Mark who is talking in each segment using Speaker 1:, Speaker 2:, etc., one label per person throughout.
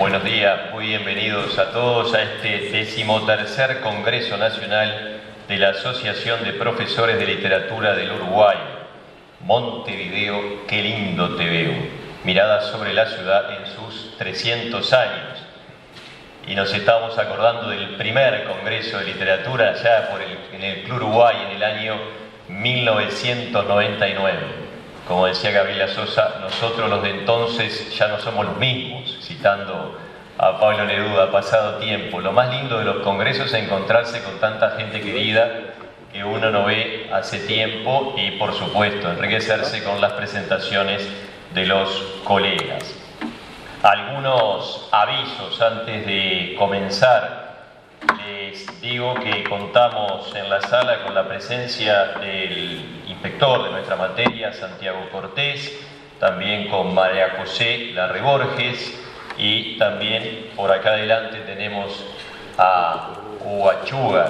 Speaker 1: Buenos días, muy bienvenidos a todos a este 13º Congreso Nacional de la Asociación de Profesores de Literatura del Uruguay. Montevideo, qué lindo te veo. Mirada sobre la ciudad en sus 300 años. Y nos estamos acordando del primer Congreso de Literatura allá en el Club Uruguay en el año 1999. Como decía Gabriela Sosa, nosotros los de entonces ya no somos los mismos, citando a Pablo Neruda, ha pasado tiempo. Lo más lindo de los congresos es encontrarse con tanta gente querida que uno no ve hace tiempo y, por supuesto, enriquecerse con las presentaciones de los colegas. Algunos avisos antes de comenzar. Les digo que contamos en la sala con la presencia del inspector de nuestra materia, Santiago Cortés, también con María José Larre Borges, y también por acá adelante tenemos a Hugo Achuga.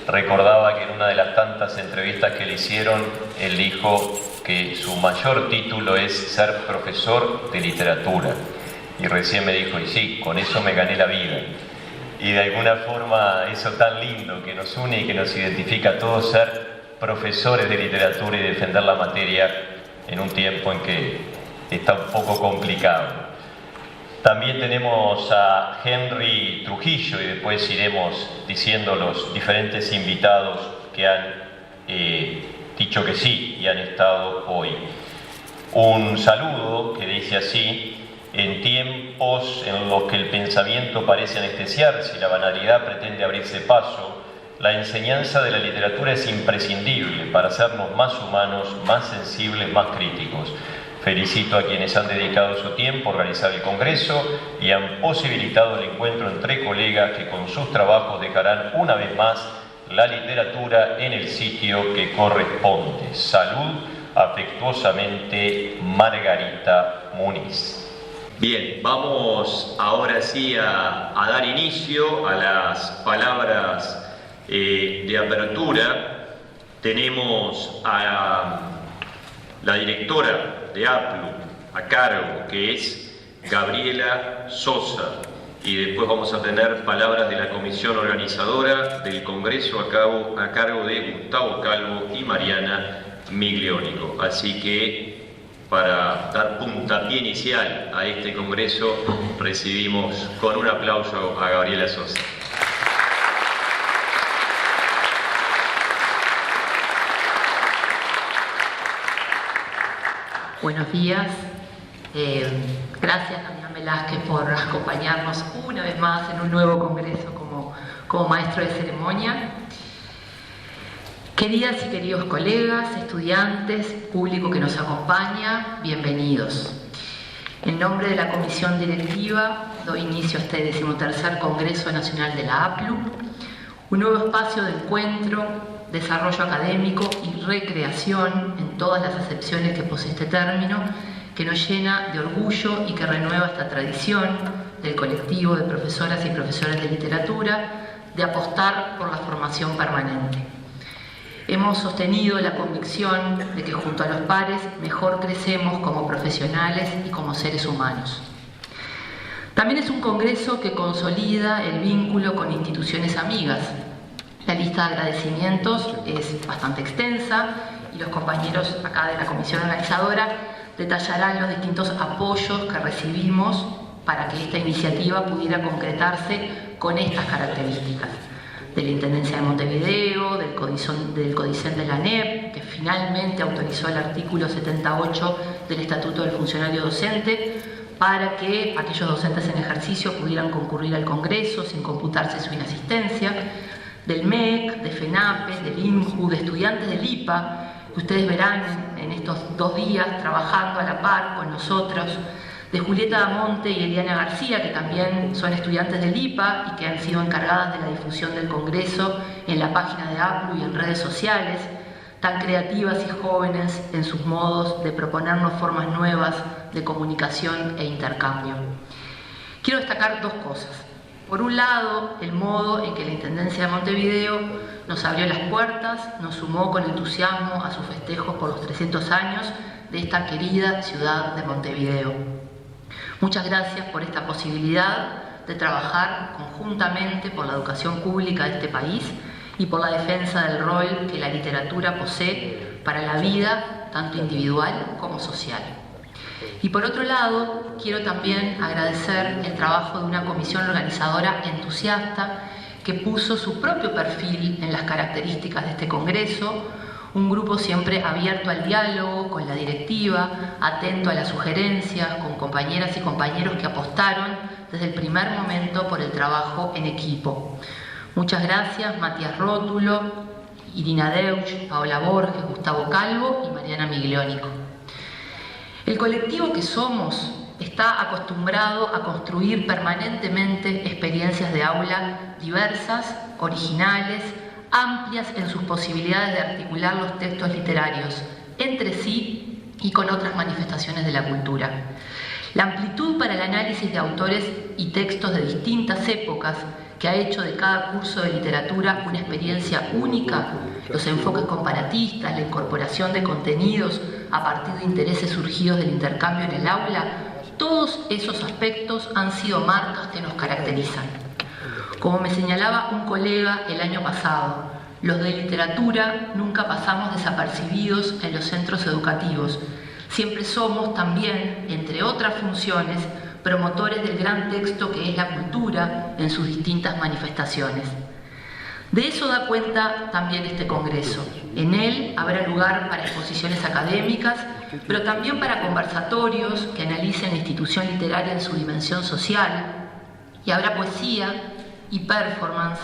Speaker 1: Recordaba que en una de las tantas entrevistas que le hicieron, él dijo que su mayor título es ser profesor de literatura. Y recién me dijo, y sí, con eso me gané la vida. Y de alguna forma eso tan lindo que nos une y que nos identifica a todos, ser profesores de literatura y defender la materia en un tiempo en que está un poco complicado. También tenemos a Henry Trujillo y después iremos diciendo los diferentes invitados que han dicho que sí y han estado hoy. Un saludo que dice así: en tiempos en los que el pensamiento parece anestesiarse y la banalidad pretende abrirse paso, la enseñanza de la literatura es imprescindible para hacernos más humanos, más sensibles, más críticos. Felicito a quienes han dedicado su tiempo a organizar el Congreso y han posibilitado el encuentro entre colegas que con sus trabajos dejarán una vez más la literatura en el sitio que corresponde. Salud, afectuosamente, Margarita Muniz. Bien, vamos ahora sí a dar inicio a las palabras de apertura. Tenemos a la directora de APLU a cargo, que es Gabriela Sosa, y después vamos a tener palabras de la comisión organizadora del Congreso a cargo de Gustavo Calvo y Mariana Migliónico. Así que, para dar puntapié inicial a este Congreso, recibimos con un aplauso a Gabriela Sosa.
Speaker 2: Buenos días. Gracias, Damián Velázquez, por acompañarnos una vez más en un nuevo Congreso como maestro de ceremonia. Queridas y queridos colegas, estudiantes, público que nos acompaña, bienvenidos. En nombre de la Comisión Directiva, doy inicio a este 13º Congreso Nacional de la APLU, un nuevo espacio de encuentro, desarrollo académico y recreación en todas las acepciones que posee este término, que nos llena de orgullo y que renueva esta tradición del colectivo de profesoras y profesores de literatura de apostar por la formación permanente. Hemos sostenido la convicción de que junto a los pares mejor crecemos como profesionales y como seres humanos. También es un congreso que consolida el vínculo con instituciones amigas. La lista de agradecimientos es bastante extensa y los compañeros acá de la comisión organizadora detallarán los distintos apoyos que recibimos para que esta iniciativa pudiera concretarse con estas características. De la Intendencia de Montevideo, del Codicen de la ANEP, que finalmente autorizó el artículo 78 del Estatuto del Funcionario Docente para que aquellos docentes en ejercicio pudieran concurrir al Congreso sin computarse su inasistencia, del MEC, de FENAPES, del INJU, de estudiantes del IPA, que ustedes verán en estos 2 días trabajando a la par con nosotros, de Julieta Damonte y Eliana García, que también son estudiantes del IPA y que han sido encargadas de la difusión del Congreso en la página de APLU y en redes sociales, tan creativas y jóvenes en sus modos de proponernos formas nuevas de comunicación e intercambio. Quiero destacar 2 cosas. Por un lado, el modo en que la Intendencia de Montevideo nos abrió las puertas, nos sumó con entusiasmo a sus festejos por los 300 años de esta querida ciudad de Montevideo. Muchas gracias por esta posibilidad de trabajar conjuntamente por la educación pública de este país y por la defensa del rol que la literatura posee para la vida, tanto individual como social. Y por otro lado, quiero también agradecer el trabajo de una comisión organizadora entusiasta que puso su propio perfil en las características de este congreso, un grupo siempre abierto al diálogo con la directiva, atento a las sugerencias, con compañeras y compañeros que apostaron desde el primer momento por el trabajo en equipo. Muchas gracias, Matías Rótulo, Irina Deutsch, Paola Borges, Gustavo Calvo y Mariana Miglionico. El colectivo que somos está acostumbrado a construir permanentemente experiencias de aula diversas, originales, amplias en sus posibilidades de articular los textos literarios entre sí y con otras manifestaciones de la cultura. La amplitud para el análisis de autores y textos de distintas épocas que ha hecho de cada curso de literatura una experiencia única, los enfoques comparatistas, la incorporación de contenidos a partir de intereses surgidos del intercambio en el aula, todos esos aspectos han sido marcas que nos caracterizan. Como me señalaba un colega el año pasado, los de literatura nunca pasamos desapercibidos en los centros educativos. Siempre somos también, entre otras funciones, promotores del gran texto que es la cultura en sus distintas manifestaciones. De eso da cuenta también este congreso. En él habrá lugar para exposiciones académicas, pero también para conversatorios que analicen la institución literaria en su dimensión social, y habrá poesía y performance,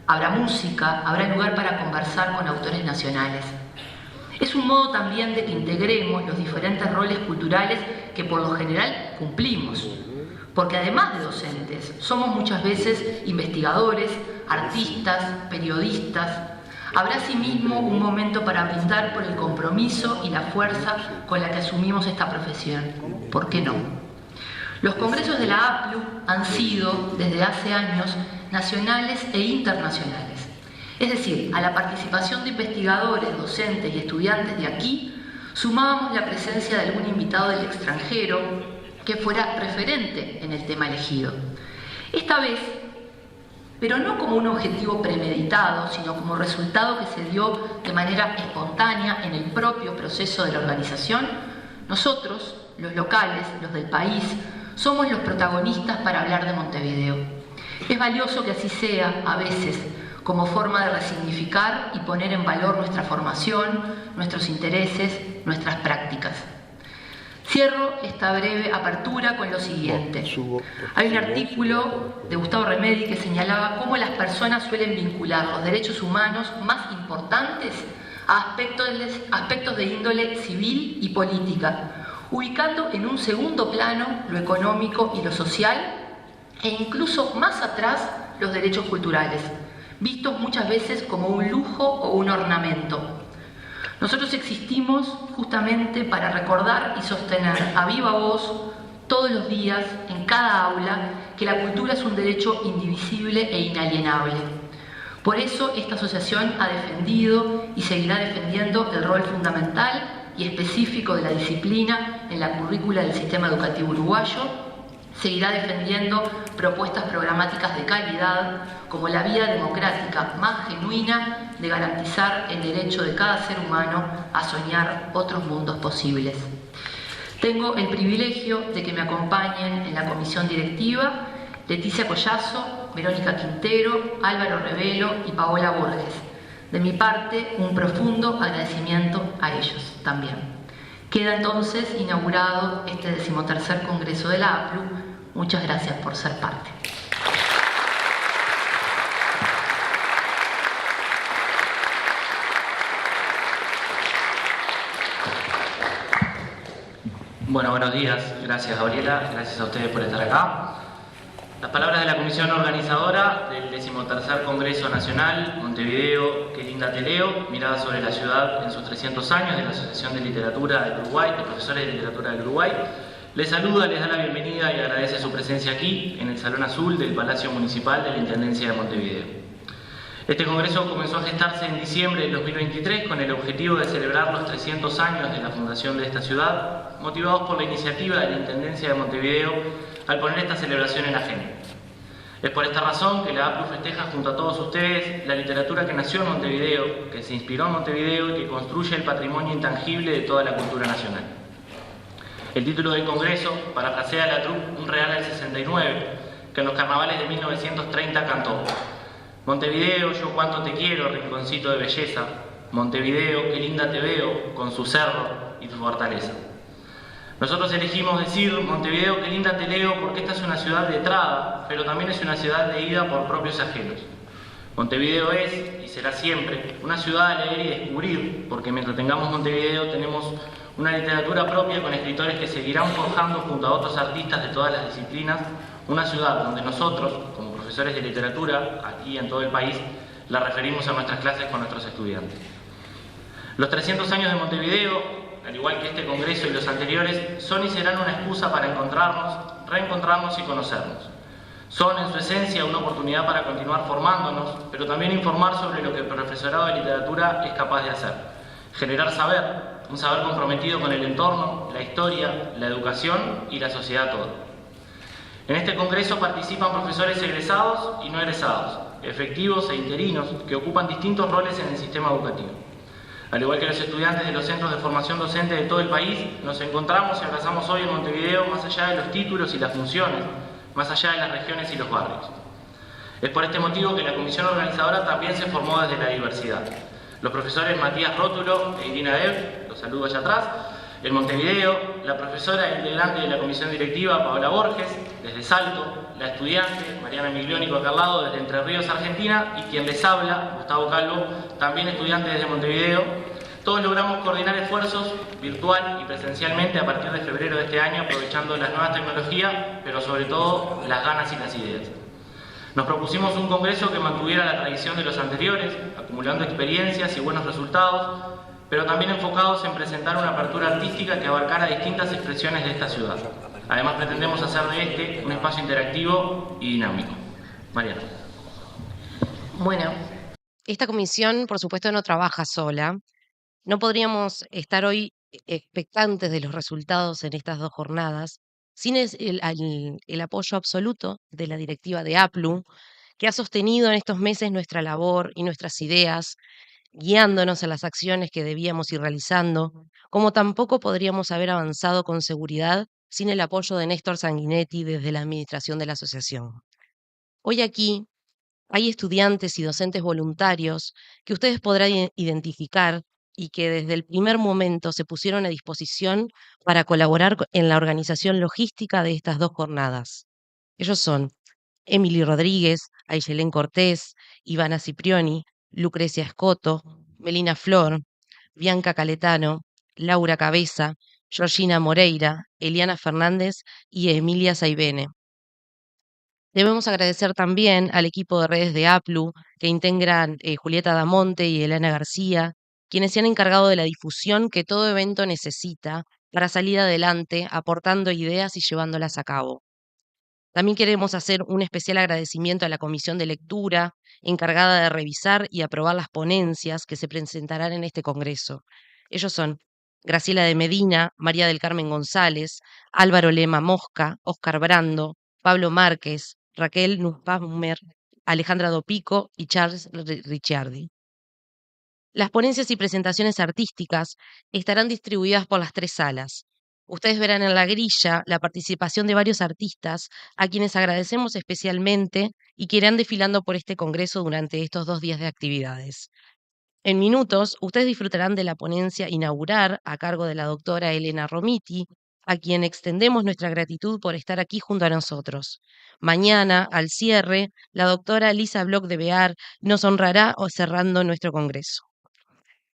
Speaker 2: habrá música, habrá lugar para conversar con autores nacionales. Es un modo también de que integremos los diferentes roles culturales que por lo general cumplimos, porque además de docentes, somos muchas veces investigadores, artistas, periodistas. Habrá asimismo un momento para brindar por el compromiso y la fuerza con la que asumimos esta profesión. ¿Por qué no? Los congresos de la APLU han sido, desde hace años, nacionales e internacionales. Es decir, a la participación de investigadores, docentes y estudiantes de aquí, sumábamos la presencia de algún invitado del extranjero que fuera referente en el tema elegido. Esta vez, pero no como un objetivo premeditado, sino como resultado que se dio de manera espontánea en el propio proceso de la organización, nosotros, los locales, los del país, somos los protagonistas para hablar de Montevideo. Es valioso que así sea, a veces, como forma de resignificar y poner en valor nuestra formación, nuestros intereses, nuestras prácticas. Cierro esta breve apertura con lo siguiente. Hay un artículo de Gustavo Remedi que señalaba cómo las personas suelen vincular los derechos humanos más importantes a aspectos de índole civil y política, ubicando en un segundo plano lo económico y lo social e incluso más atrás los derechos culturales, vistos muchas veces como un lujo o un ornamento. Nosotros existimos justamente para recordar y sostener a viva voz todos los días, en cada aula, que la cultura es un derecho indivisible e inalienable. Por eso esta asociación ha defendido y seguirá defendiendo el rol fundamental y específico de la disciplina en la currícula del sistema educativo uruguayo, seguirá defendiendo propuestas programáticas de calidad como la vía democrática más genuina de garantizar el derecho de cada ser humano a soñar otros mundos posibles. Tengo el privilegio de que me acompañen en la comisión directiva Leticia Collazo, Verónica Quintero, Álvaro Revelo y Paola Borges. De mi parte, un profundo agradecimiento a ellos también. Queda entonces inaugurado este 13º Congreso de la APLU. Muchas gracias por ser parte.
Speaker 3: Bueno, buenos días. Gracias, Gabriela. Gracias a ustedes por estar acá. Las palabras de la comisión organizadora del 13º Congreso Nacional Montevideo, qué linda te leo, mirada sobre la ciudad en sus 300 años de la Asociación de Literatura del Uruguay, de Profesores de Literatura del Uruguay. Les saluda, les da la bienvenida y agradece su presencia aquí, en el Salón Azul del Palacio Municipal de la Intendencia de Montevideo. Este congreso comenzó a gestarse en diciembre del 2023 con el objetivo de celebrar los 300 años de la fundación de esta ciudad, motivados por la iniciativa de la Intendencia de Montevideo al poner esta celebración en agenda. Es por esta razón que la APLU festeja junto a todos ustedes la literatura que nació en Montevideo, que se inspiró en Montevideo y que construye el patrimonio intangible de toda la cultura nacional. El título del congreso parafrasea a la troupe Un Real al 69, que en los carnavales de 1930 cantó: Montevideo, yo cuánto te quiero, rinconcito de belleza. Montevideo, qué linda te veo, con su cerro y su fortaleza. Nosotros elegimos decir Montevideo, qué linda te leo, porque esta es una ciudad de entrada, pero también es una ciudad de ida por propios ajenos. Montevideo es, y será siempre, una ciudad a leer y descubrir, porque mientras tengamos Montevideo tenemos una literatura propia con escritores que seguirán forjando junto a otros artistas de todas las disciplinas, una ciudad donde nosotros, como profesores de literatura, aquí en todo el país, la referimos a nuestras clases con nuestros estudiantes. Los 300 años de Montevideo, al igual que este congreso y los anteriores, son y serán una excusa para encontrarnos, reencontrarnos y conocernos. Son en su esencia una oportunidad para continuar formándonos, pero también informar sobre lo que el profesorado de literatura es capaz de hacer. Generar saber, un saber comprometido con el entorno, la historia, la educación y la sociedad toda. En este congreso participan profesores egresados y no egresados, efectivos e interinos, que ocupan distintos roles en el sistema educativo. Al igual que los estudiantes de los centros de formación docente de todo el país, nos encontramos y abrazamos hoy en Montevideo más allá de los títulos y las funciones, más allá de las regiones y los barrios. Es por este motivo que la comisión organizadora también se formó desde la diversidad. Los profesores Matías Rótulo e Irina Ev, los saludo allá atrás, en Montevideo, la profesora e integrante de la comisión directiva Paola Borges, desde Salto, la estudiante Mariana Migliónico acá al lado, desde Entre Ríos, Argentina, y quien les habla, Gustavo Calvo, también estudiante desde Montevideo. Todos logramos coordinar esfuerzos virtual y presencialmente a partir de febrero de este año, aprovechando las nuevas tecnologías, pero sobre todo las ganas y las ideas. Nos propusimos un congreso que mantuviera la tradición de los anteriores, acumulando experiencias y buenos resultados, pero también enfocados en presentar una apertura artística que abarcara distintas expresiones de esta ciudad. Además, pretendemos hacer de este un espacio interactivo y dinámico. Mariana.
Speaker 4: Bueno, esta comisión, por supuesto, no trabaja sola. No podríamos estar hoy expectantes de los resultados en estas 2 jornadas sin el apoyo absoluto de la directiva de APLU, que ha sostenido en estos meses nuestra labor y nuestras ideas, guiándonos a las acciones que debíamos ir realizando, como tampoco podríamos haber avanzado con seguridad sin el apoyo de Néstor Sanguinetti desde la administración de la asociación. Hoy aquí hay estudiantes y docentes voluntarios que ustedes podrán identificar y que desde el primer momento se pusieron a disposición para colaborar en la organización logística de estas 2 jornadas. Ellos son Emily Rodríguez, Ayselén Cortés, Ivana Ciprioni, Lucrecia Escoto, Melina Flor, Bianca Caletano, Laura Cabeza, Georgina Moreira, Eliana Fernández y Emilia Saibene. Debemos agradecer también al equipo de redes de APLU, que integran Julieta Damonte y Elena García, quienes se han encargado de la difusión que todo evento necesita para salir adelante, aportando ideas y llevándolas a cabo. También queremos hacer un especial agradecimiento a la Comisión de Lectura, encargada de revisar y aprobar las ponencias que se presentarán en este congreso. Ellos son Graciela de Medina, María del Carmen González, Álvaro Lema Mosca, Óscar Brando, Pablo Márquez, Raquel Nussbaumer, Alejandra Dopico y Charles Ricciardi. Las ponencias y presentaciones artísticas estarán distribuidas por las 3 salas. Ustedes verán en la grilla la participación de varios artistas a quienes agradecemos especialmente y que irán desfilando por este congreso durante estos 2 días de actividades. En minutos, ustedes disfrutarán de la ponencia inaugural a cargo de la doctora Elena Romiti, a quien extendemos nuestra gratitud por estar aquí junto a nosotros. Mañana, al cierre, la doctora Lisa Bloch de Bear nos honrará cerrando nuestro congreso.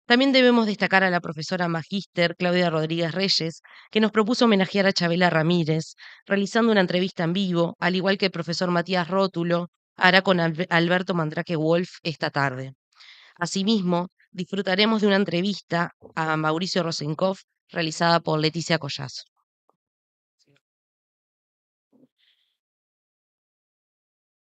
Speaker 4: También debemos destacar a la profesora magíster Claudia Rodríguez Reyes, que nos propuso homenajear a Chabela Ramírez, realizando una entrevista en vivo, al igual que el profesor Matías Rótulo hará con Alberto Mandrake Wolf esta tarde. Asimismo, disfrutaremos de una entrevista a Mauricio Rosenkopf, realizada por Leticia Collazo.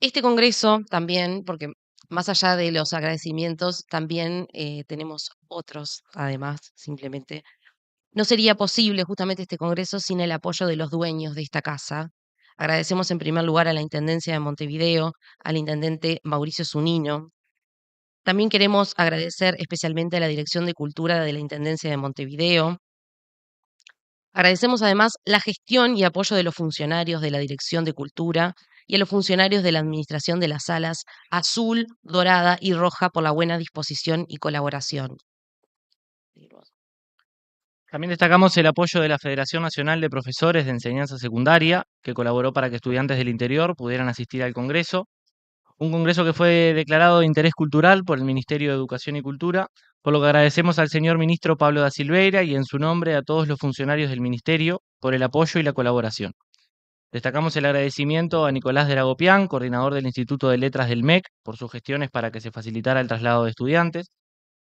Speaker 4: Este congreso también, porque más allá de los agradecimientos, también tenemos otros, además, simplemente. No sería posible justamente este congreso sin el apoyo de los dueños de esta casa. Agradecemos en primer lugar a la Intendencia de Montevideo, al intendente Mauricio Zunino. También queremos agradecer especialmente a la Dirección de Cultura de la Intendencia de Montevideo. Agradecemos además la gestión y apoyo de los funcionarios de la Dirección de Cultura y a los funcionarios de la Administración de las Salas Azul, Dorada y Roja por la buena disposición y colaboración.
Speaker 3: También destacamos el apoyo de la Federación Nacional de Profesores de Enseñanza Secundaria, que colaboró para que estudiantes del interior pudieran asistir al Congreso. Un Congreso que fue declarado de interés cultural por el Ministerio de Educación y Cultura, por lo que agradecemos al señor ministro Pablo da Silveira y en su nombre a todos los funcionarios del Ministerio por el apoyo y la colaboración. Destacamos el agradecimiento a Nicolás de Ragopián, coordinador del Instituto de Letras del MEC, por sus gestiones para que se facilitara el traslado de estudiantes.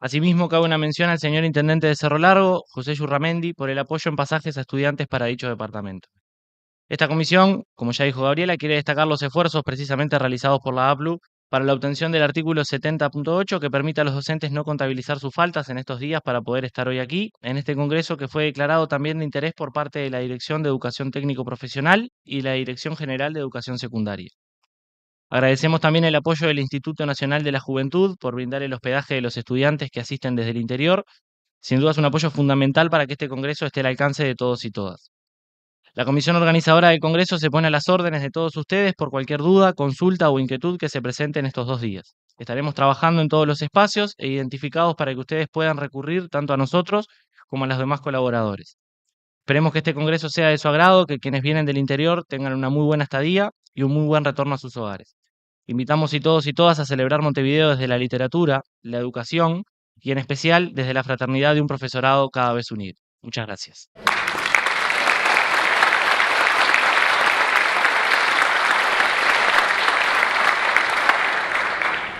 Speaker 3: Asimismo, cabe una mención al señor intendente de Cerro Largo, José Yurramendi, por el apoyo en pasajes a estudiantes para dicho departamento. Esta comisión, como ya dijo Gabriela, quiere destacar los esfuerzos precisamente realizados por la APLU para la obtención del artículo 70.8 que permite a los docentes no contabilizar sus faltas en estos días para poder estar hoy aquí, en este congreso que fue declarado también de interés por parte de la Dirección de Educación Técnico Profesional y la Dirección General de Educación Secundaria. Agradecemos también el apoyo del Instituto Nacional de la Juventud por brindar el hospedaje de los estudiantes que asisten desde el interior. Sin duda es un apoyo fundamental para que este congreso esté al alcance de todos y todas. La comisión organizadora del Congreso se pone a las órdenes de todos ustedes por cualquier duda, consulta o inquietud que se presente en estos 2 días. Estaremos trabajando en todos los espacios e identificados para que ustedes puedan recurrir tanto a nosotros como a los demás colaboradores. Esperemos que este Congreso sea de su agrado, que quienes vienen del interior tengan una muy buena estadía y un muy buen retorno a sus hogares. Invitamos todos y todas a celebrar Montevideo desde la literatura, la educación y en especial desde la fraternidad de un profesorado cada vez unido. Muchas gracias.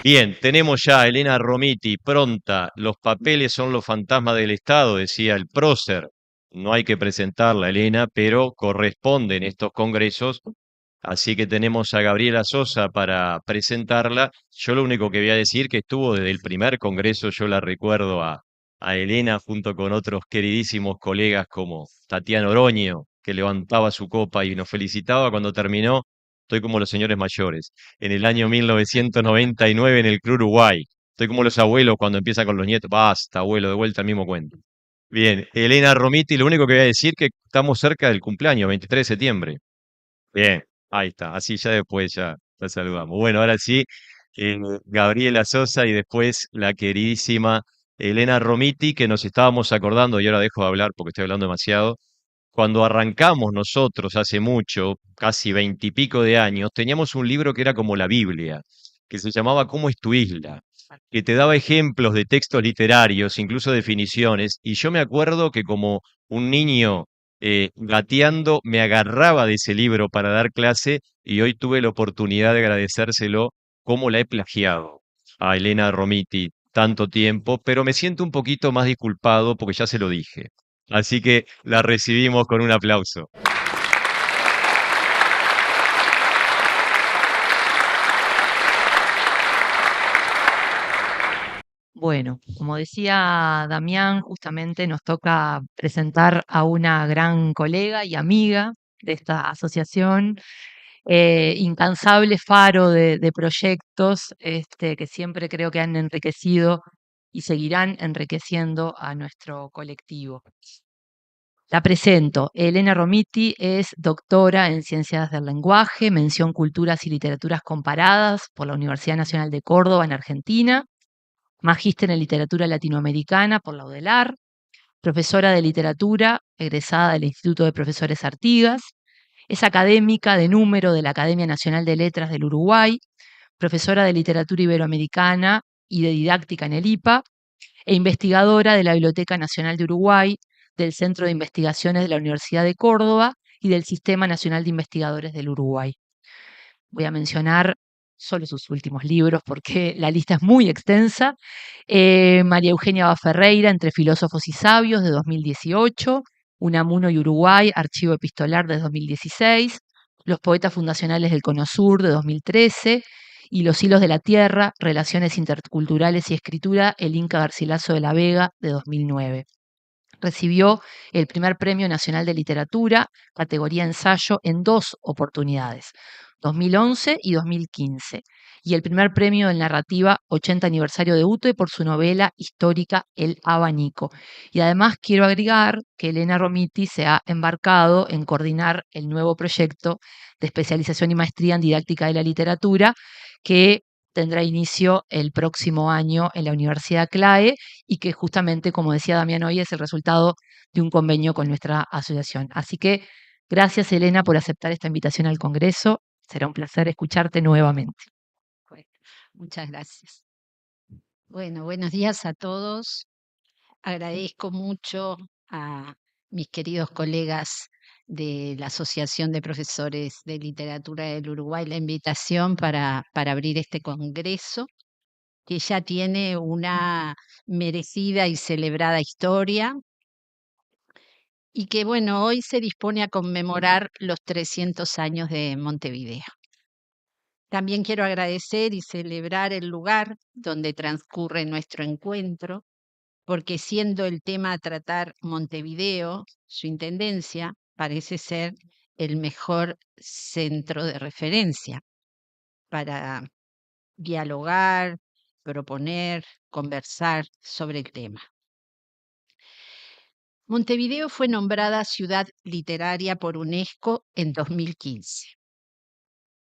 Speaker 1: Bien, tenemos ya a Elena Romiti pronta. Los papeles son los fantasmas del Estado, decía el prócer. No hay que presentarla, Elena, pero corresponde en estos congresos. Así que tenemos a Gabriela Sosa para presentarla. Yo lo único que voy a decir que estuvo desde el primer congreso, yo la recuerdo a Elena junto con otros queridísimos colegas como Tatiana Oroño, que levantaba su copa y nos felicitaba cuando terminó. Estoy como los señores mayores. En el año 1999 en el Club Uruguay. Estoy como los abuelos cuando empiezan con los nietos. Basta, abuelo, de vuelta al mismo cuento. Bien, Elena Romiti, lo único que voy a decir que estamos cerca del cumpleaños, 23 de septiembre. Bien, ahí está. Así ya después ya la saludamos. Bueno, ahora sí, Gabriela Sosa y después la queridísima Elena Romiti, que nos estábamos acordando, y ahora dejo de hablar porque estoy hablando demasiado. Cuando arrancamos nosotros hace mucho, casi 20 y pico de años, teníamos un libro que era como la Biblia, que se llamaba ¿Cómo es tu isla?, que te daba ejemplos de textos literarios, incluso definiciones, y yo me acuerdo que como un niño gateando me agarraba de ese libro para dar clase y hoy tuve la oportunidad de agradecérselo como la he plagiado a Elena Romiti tanto tiempo, pero me siento un poquito más disculpado porque ya se lo dije. Así que la recibimos con un aplauso.
Speaker 2: Bueno, como decía Damián, justamente nos toca presentar a una gran colega y amiga de esta asociación, incansable faro de proyectos que siempre creo que han enriquecido y seguirán enriqueciendo a nuestro colectivo. La presento. Elena Romiti es doctora en Ciencias del Lenguaje, mención Culturas y Literaturas Comparadas por la Universidad Nacional de Córdoba en Argentina, magíster en Literatura Latinoamericana por la UDELAR, profesora de Literatura egresada del Instituto de Profesores Artigas, es académica de número de la Academia Nacional de Letras del Uruguay, profesora de Literatura Iberoamericana y de Didáctica en el IPA, e investigadora de la Biblioteca Nacional de Uruguay, del Centro de Investigaciones de la Universidad de Córdoba y del Sistema Nacional de Investigadores del Uruguay. Voy a mencionar solo sus últimos libros porque la lista es muy extensa. María Eugenia Baferreira, Entre filósofos y sabios, de 2018. Unamuno y Uruguay, Archivo epistolar, de 2016. Los poetas fundacionales del Cono Sur, de 2013. y Los hilos de la tierra, relaciones interculturales y escritura, el Inca Garcilaso de la Vega, de 2009. Recibió el primer Premio Nacional de Literatura, categoría ensayo, en 2 oportunidades, 2011 y 2015, y el primer premio de narrativa 80 aniversario de UTE por su novela histórica El Abanico. Y además quiero agregar que Elena Romiti se ha embarcado en coordinar el nuevo proyecto de especialización y maestría en didáctica de la literatura, que tendrá inicio el próximo año en la Universidad CLAE y que justamente, como decía Damián hoy, es el resultado de un convenio con nuestra asociación. Así que gracias, Elena, por aceptar esta invitación al Congreso. Será un placer escucharte nuevamente.
Speaker 5: Bueno, muchas gracias. Bueno, buenos días a todos. Agradezco mucho a mis queridos colegas de la Asociación de Profesores de Literatura del Uruguay la invitación para abrir este congreso, que ya tiene una merecida y celebrada historia y que, bueno, hoy se dispone a conmemorar los 300 años de Montevideo. También quiero agradecer y celebrar el lugar donde transcurre nuestro encuentro, porque siendo el tema a tratar Montevideo, su intendencia parece ser el mejor centro de referencia para dialogar, proponer, conversar sobre el tema. Montevideo fue nombrada ciudad literaria por UNESCO en 2015.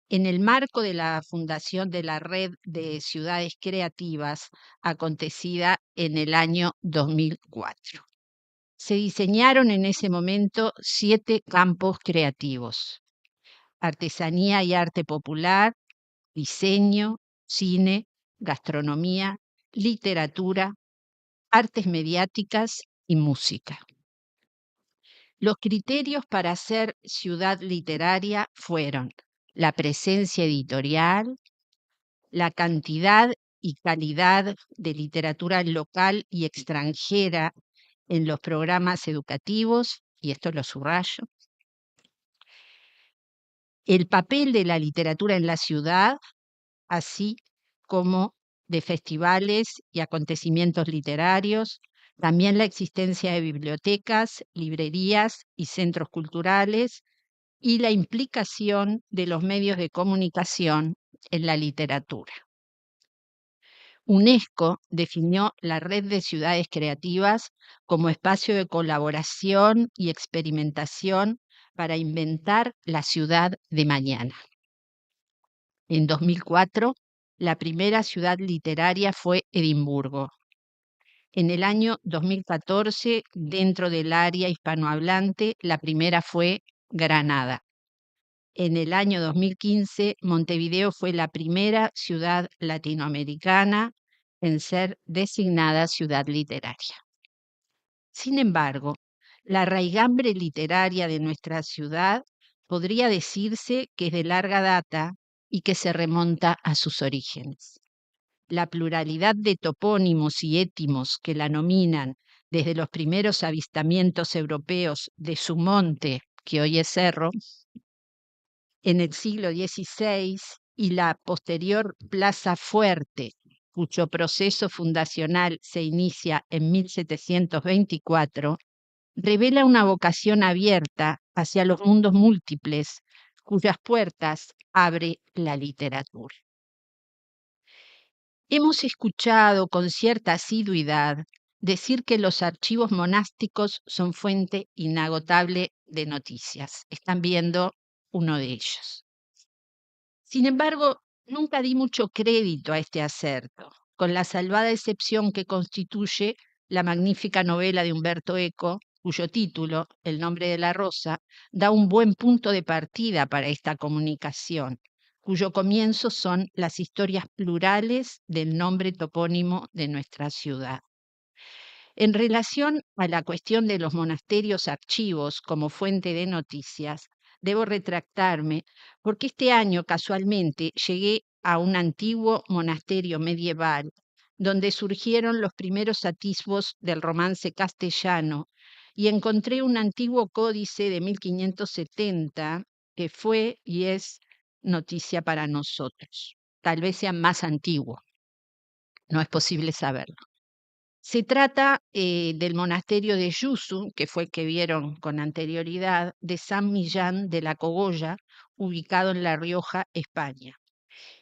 Speaker 5: En el marco de la fundación de la Red de Ciudades Creativas, acontecida en el año 2004. Se diseñaron en ese momento 7 campos creativos: artesanía y arte popular, diseño, cine, gastronomía, literatura, artes mediáticas y música. Los criterios para ser ciudad literaria fueron la presencia editorial, la cantidad y calidad de literatura local y extranjera en los programas educativos, y esto lo subrayo, el papel de la literatura en la ciudad, así como de festivales y acontecimientos literarios, también la existencia de bibliotecas, librerías y centros culturales, y la implicación de los medios de comunicación en la literatura. UNESCO definió la Red de Ciudades Creativas como espacio de colaboración y experimentación para inventar la ciudad de mañana. En 2004, la primera ciudad literaria fue Edimburgo. En el año 2014, dentro del área hispanohablante, la primera fue Granada. En el año 2015, Montevideo fue la primera ciudad latinoamericana en ser designada ciudad literaria. Sin embargo, la raigambre literaria de nuestra ciudad podría decirse que es de larga data y que se remonta a sus orígenes. La pluralidad de topónimos y étimos que la nominan desde los primeros avistamientos europeos de su monte, que hoy es cerro, en el siglo XVI, y la posterior Plaza Fuerte, cuyo proceso fundacional se inicia en 1724, revela una vocación abierta hacia los mundos múltiples, cuyas puertas abre la literatura. Hemos escuchado con cierta asiduidad decir que los archivos monásticos son fuente inagotable de noticias. Están viendo uno de ellos. Sin embargo, nunca di mucho crédito a este acerto, con la salvada excepción que constituye la magnífica novela de Umberto Eco, cuyo título, El nombre de la rosa, da un buen punto de partida para esta comunicación, cuyo comienzo son las historias plurales del nombre topónimo de nuestra ciudad. En relación a la cuestión de los monasterios archivos como fuente de noticias, debo retractarme porque este año casualmente llegué a un antiguo monasterio medieval donde surgieron los primeros atisbos del romance castellano y encontré un antiguo códice de 1570 que fue y es noticia para nosotros. tal vez sea más antiguo, no es posible saberlo. Se trata del monasterio de Yusu, que fue el que vieron con anterioridad, de San Millán de la Cogolla, ubicado en La Rioja, España.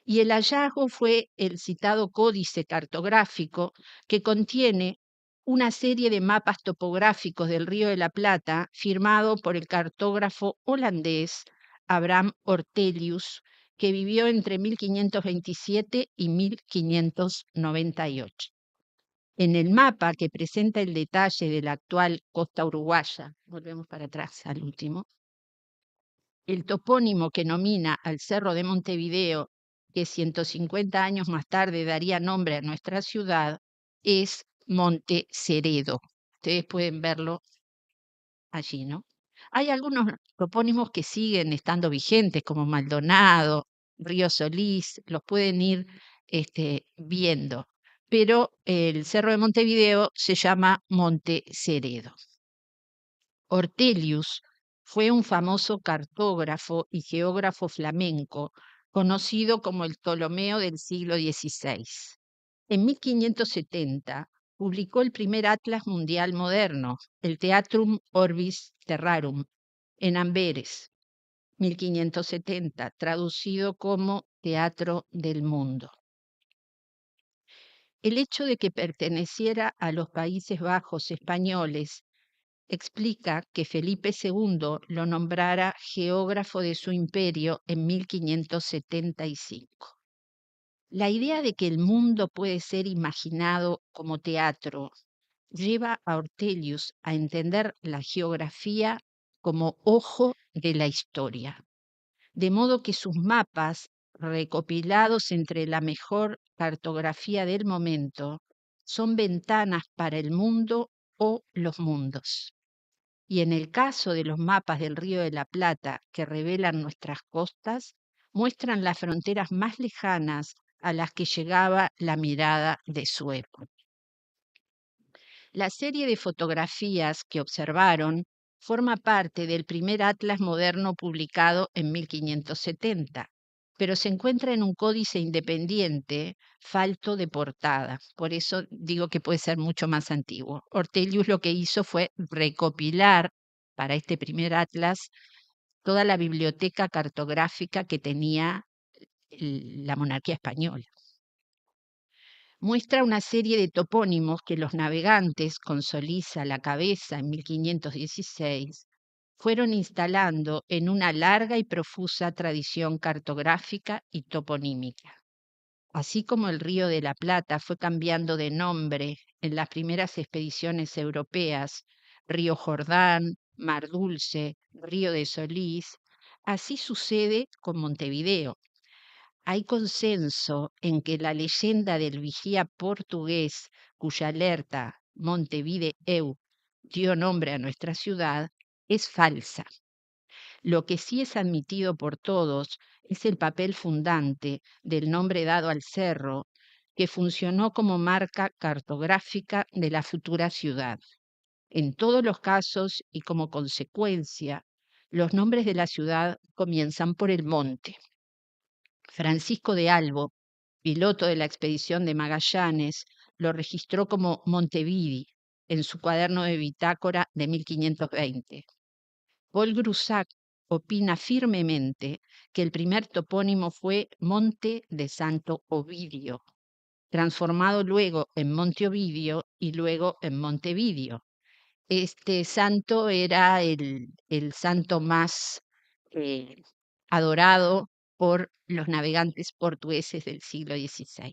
Speaker 5: Y el hallazgo fue el citado códice cartográfico que contiene una serie de mapas topográficos del Río de la Plata firmado por el cartógrafo holandés Abraham Ortelius, que vivió entre 1527 y 1598. En el mapa que presenta el detalle de la actual costa uruguaya, volvemos para atrás al último, el topónimo que nomina al Cerro de Montevideo, que 150 años más tarde daría nombre a nuestra ciudad, es Monte Ceredo. Ustedes pueden verlo allí, ¿no? Hay algunos topónimos que siguen estando vigentes, como Maldonado, Río Solís, los pueden ir viendo, pero el Cerro de Montevideo se llama Monte Ceredo. Ortelius fue un famoso cartógrafo y geógrafo flamenco, conocido como el Ptolomeo del siglo XVI. En 1570 publicó el primer atlas mundial moderno, el Theatrum Orbis Terrarum, en Amberes, 1570, traducido como Teatro del Mundo. El hecho de que perteneciera a los Países Bajos españoles explica que Felipe II lo nombrara geógrafo de su imperio en 1575. La idea de que el mundo puede ser imaginado como teatro lleva a Ortelius a entender la geografía como ojo de la historia, de modo que sus mapas, recopilados entre la mejor cartografía del momento, son ventanas para el mundo o los mundos. Y en el caso de los mapas del Río de la Plata que revelan nuestras costas, muestran las fronteras más lejanas a las que llegaba la mirada de su época. La serie de fotografías que observaron forma parte del primer atlas moderno publicado en 1570, pero se encuentra en un códice independiente, falto de portada. Por eso digo que puede ser mucho más antiguo. Ortelius lo que hizo fue recopilar para este primer atlas toda la biblioteca cartográfica que tenía la monarquía española. Muestra una serie de topónimos que los navegantes, con Solís a la cabeza en 1516, fueron instalando en una larga y profusa tradición cartográfica y toponímica. Así como el Río de la Plata fue cambiando de nombre en las primeras expediciones europeas, Río Jordán, Mar Dulce, Río de Solís, así sucede con Montevideo. Hay consenso en que la leyenda del vigía portugués, cuya alerta Montevideo dio nombre a nuestra ciudad, es falsa. Lo que sí es admitido por todos es el papel fundante del nombre dado al cerro, que funcionó como marca cartográfica de la futura ciudad. En todos los casos y como consecuencia, los nombres de la ciudad comienzan por el monte. Francisco de Albo, piloto de la expedición de Magallanes, lo registró como Montevidi en su cuaderno de bitácora de 1520. Paul Grusac opina firmemente que el primer topónimo fue Monte de Santo Ovidio, transformado luego en Monte Ovidio y luego en Montevidio. Este santo era el santo más adorado por los navegantes portugueses del siglo XVI.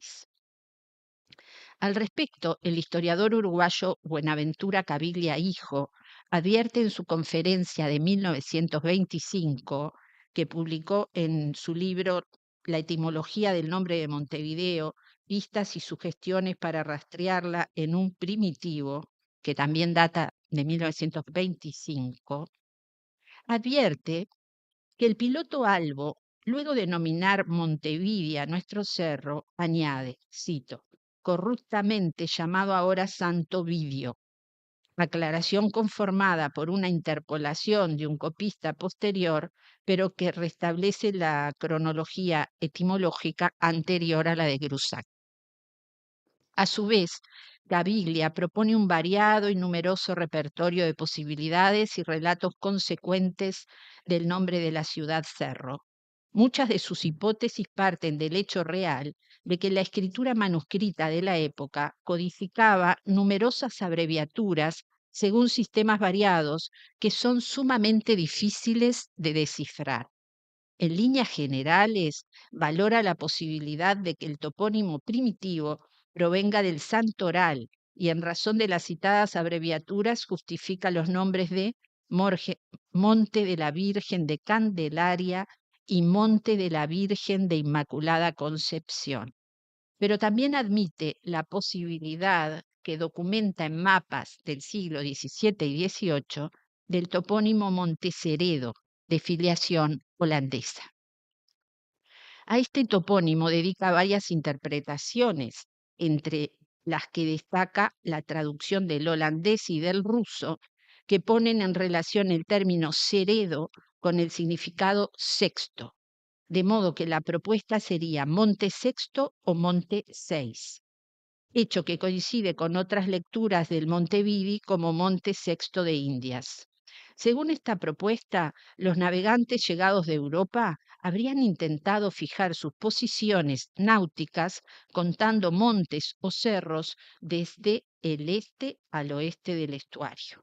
Speaker 5: Al respecto, el historiador uruguayo Buenaventura Caviglia Hijo advierte en su conferencia de 1925, que publicó en su libro La etimología del nombre de Montevideo, pistas y sugestiones para rastrearla en un primitivo, que también data de 1925, advierte que el piloto Albo, luego de nominar Montevidia nuestro cerro, añade, cito, corruptamente llamado ahora Santo Vidio, aclaración conformada por una interpolación de un copista posterior, pero que restablece la cronología etimológica anterior a la de Grusac. A su vez, Caviglia propone un variado y numeroso repertorio de posibilidades y relatos consecuentes del nombre de la ciudad Cerro. Muchas de sus hipótesis parten del hecho real de que la escritura manuscrita de la época codificaba numerosas abreviaturas según sistemas variados que son sumamente difíciles de descifrar. En líneas generales, valora la posibilidad de que el topónimo primitivo provenga del santoral y en razón de las citadas abreviaturas justifica los nombres de Monte de la Virgen de Candelaria y Monte de la Virgen de Inmaculada Concepción. Pero también admite la posibilidad que documenta en mapas del siglo XVII y XVIII del topónimo Monteceredo, de filiación holandesa. A este topónimo dedica varias interpretaciones, entre las que destaca la traducción del holandés y del ruso, que ponen en relación el término seredo con el significado sexto, de modo que la propuesta sería Monte Sexto o Monte Seis, hecho que coincide con otras lecturas del Monte Vidi como Monte Sexto de Indias. Según esta propuesta, los navegantes llegados de Europa habrían intentado fijar sus posiciones náuticas contando montes o cerros desde el este al oeste del estuario.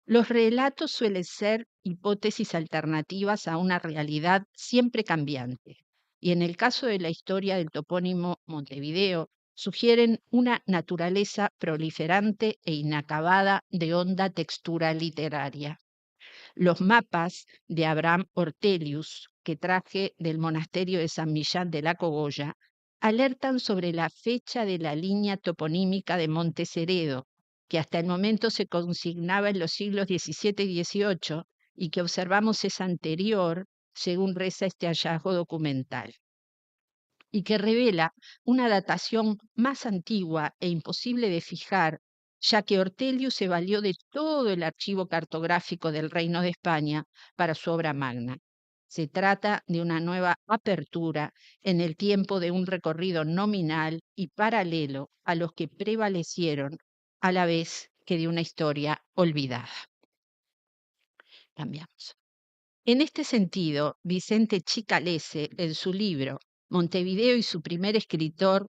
Speaker 5: Los relatos suelen ser hipótesis alternativas a una realidad siempre cambiante, y en el caso de la historia del topónimo Montevideo, sugieren una naturaleza proliferante e inacabada de honda textura literaria. Los mapas de Abraham Ortelius, que traje del monasterio de San Millán de la Cogolla, alertan sobre la fecha de la línea toponímica de Monteceredo, que hasta el momento se consignaba en los siglos XVII y XVIII y que observamos es anterior, según reza este hallazgo documental, y que revela una datación más antigua e imposible de fijar, ya que Ortelius se valió de todo el archivo cartográfico del Reino de España para su obra magna. Se trata de una nueva apertura en el tiempo de un recorrido nominal y paralelo a los que prevalecieron, a la vez que de una historia olvidada. Cambiamos. En este sentido, Vicente Chicalese, en su libro Montevideo y su primer escritor,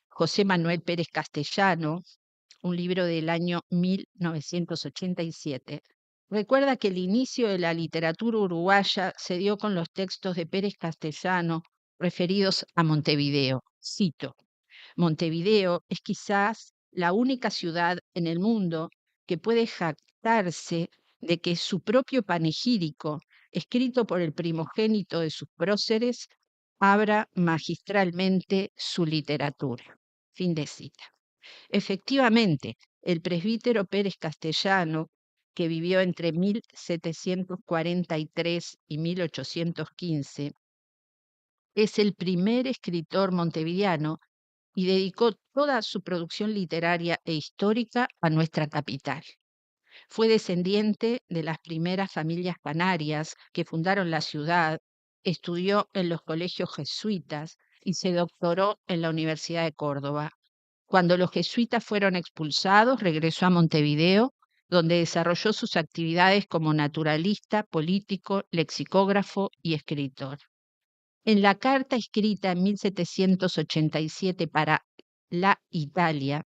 Speaker 5: José Manuel Pérez Castellano, un libro del año 1987, recuerda que el inicio de la literatura uruguaya se dio con los textos de Pérez Castellano referidos a Montevideo. Cito: Montevideo es quizás la única ciudad en el mundo que puede jactarse de que su propio panegírico, escrito por el primogénito de sus próceres, abra magistralmente su literatura. Fin de cita. Efectivamente, el presbítero Pérez Castellano, que vivió entre 1743 y 1815, es el primer escritor montevideano y dedicó toda su producción literaria e histórica a nuestra capital. Fue descendiente de las primeras familias canarias que fundaron la ciudad, estudió en los colegios jesuitas y se doctoró en la Universidad de Córdoba. Cuando los jesuitas fueron expulsados, regresó a Montevideo, donde desarrolló sus actividades como naturalista, político, lexicógrafo y escritor. En la carta escrita en 1787 para la Italia,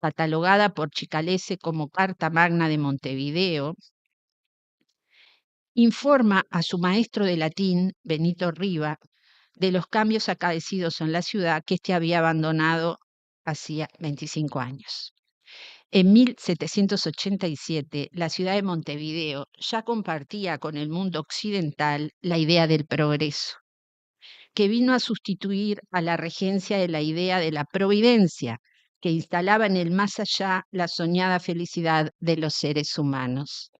Speaker 5: catalogada por Chicalese como Carta Magna de Montevideo, informa a su maestro de latín, Benito Riva, de los cambios acaecidos en la ciudad que éste había abandonado hacía 25 años. En 1787, la ciudad de Montevideo ya compartía con el mundo occidental la idea del progreso, que vino a sustituir a la regencia de la idea de la providencia, que instalaba en el más allá la soñada felicidad de los seres humanos.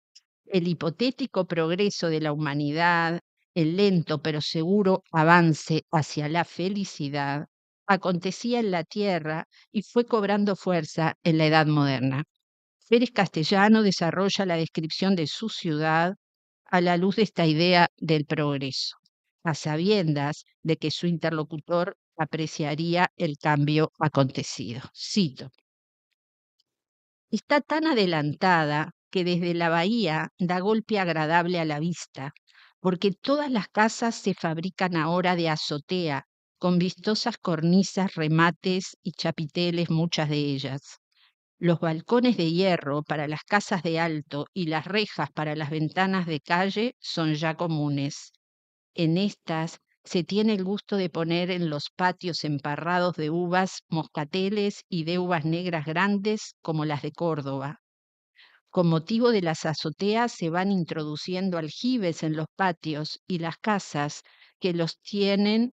Speaker 5: El hipotético progreso de la humanidad, el lento pero seguro avance hacia la felicidad, acontecía en la tierra y fue cobrando fuerza en la Edad Moderna. Pérez Castellano desarrolla la descripción de su ciudad a la luz de esta idea del progreso, a sabiendas de que su interlocutor apreciaría el cambio acontecido. Cito: está tan adelantada que desde la bahía da golpe agradable a la vista, porque todas las casas se fabrican ahora de azotea, con vistosas cornisas, remates y chapiteles, muchas de ellas. Los balcones de hierro para las casas de alto y las rejas para las ventanas de calle son ya comunes. En estas se tiene el gusto de poner en los patios emparrados de uvas moscateles y de uvas negras grandes como las de Córdoba. Con motivo de las azoteas se van introduciendo aljibes en los patios y las casas que los tienen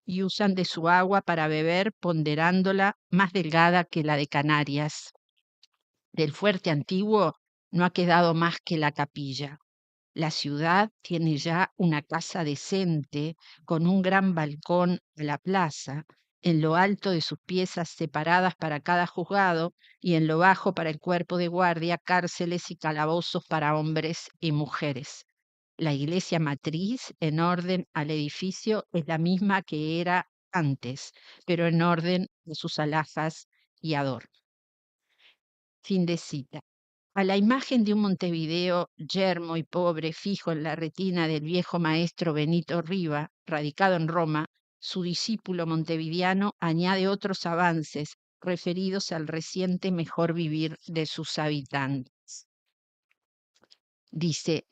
Speaker 5: y usan de su agua para beber, ponderándola más delgada que la de Canarias. Del fuerte antiguo no ha quedado más que la capilla. La ciudad tiene ya una casa decente con un gran balcón a la plaza, en lo alto de sus piezas separadas para cada juzgado y en lo bajo para el cuerpo de guardia, cárceles y calabozos para hombres y mujeres. La iglesia matriz, en orden al edificio, es la misma que era antes, pero en orden de sus alhajas y adornos. Fin de cita. A la imagen de un Montevideo yermo y pobre fijo en la retina del viejo maestro Benito Riva, radicado en Roma, su discípulo montevideano añade otros avances referidos al reciente mejor vivir de sus habitantes. Dice: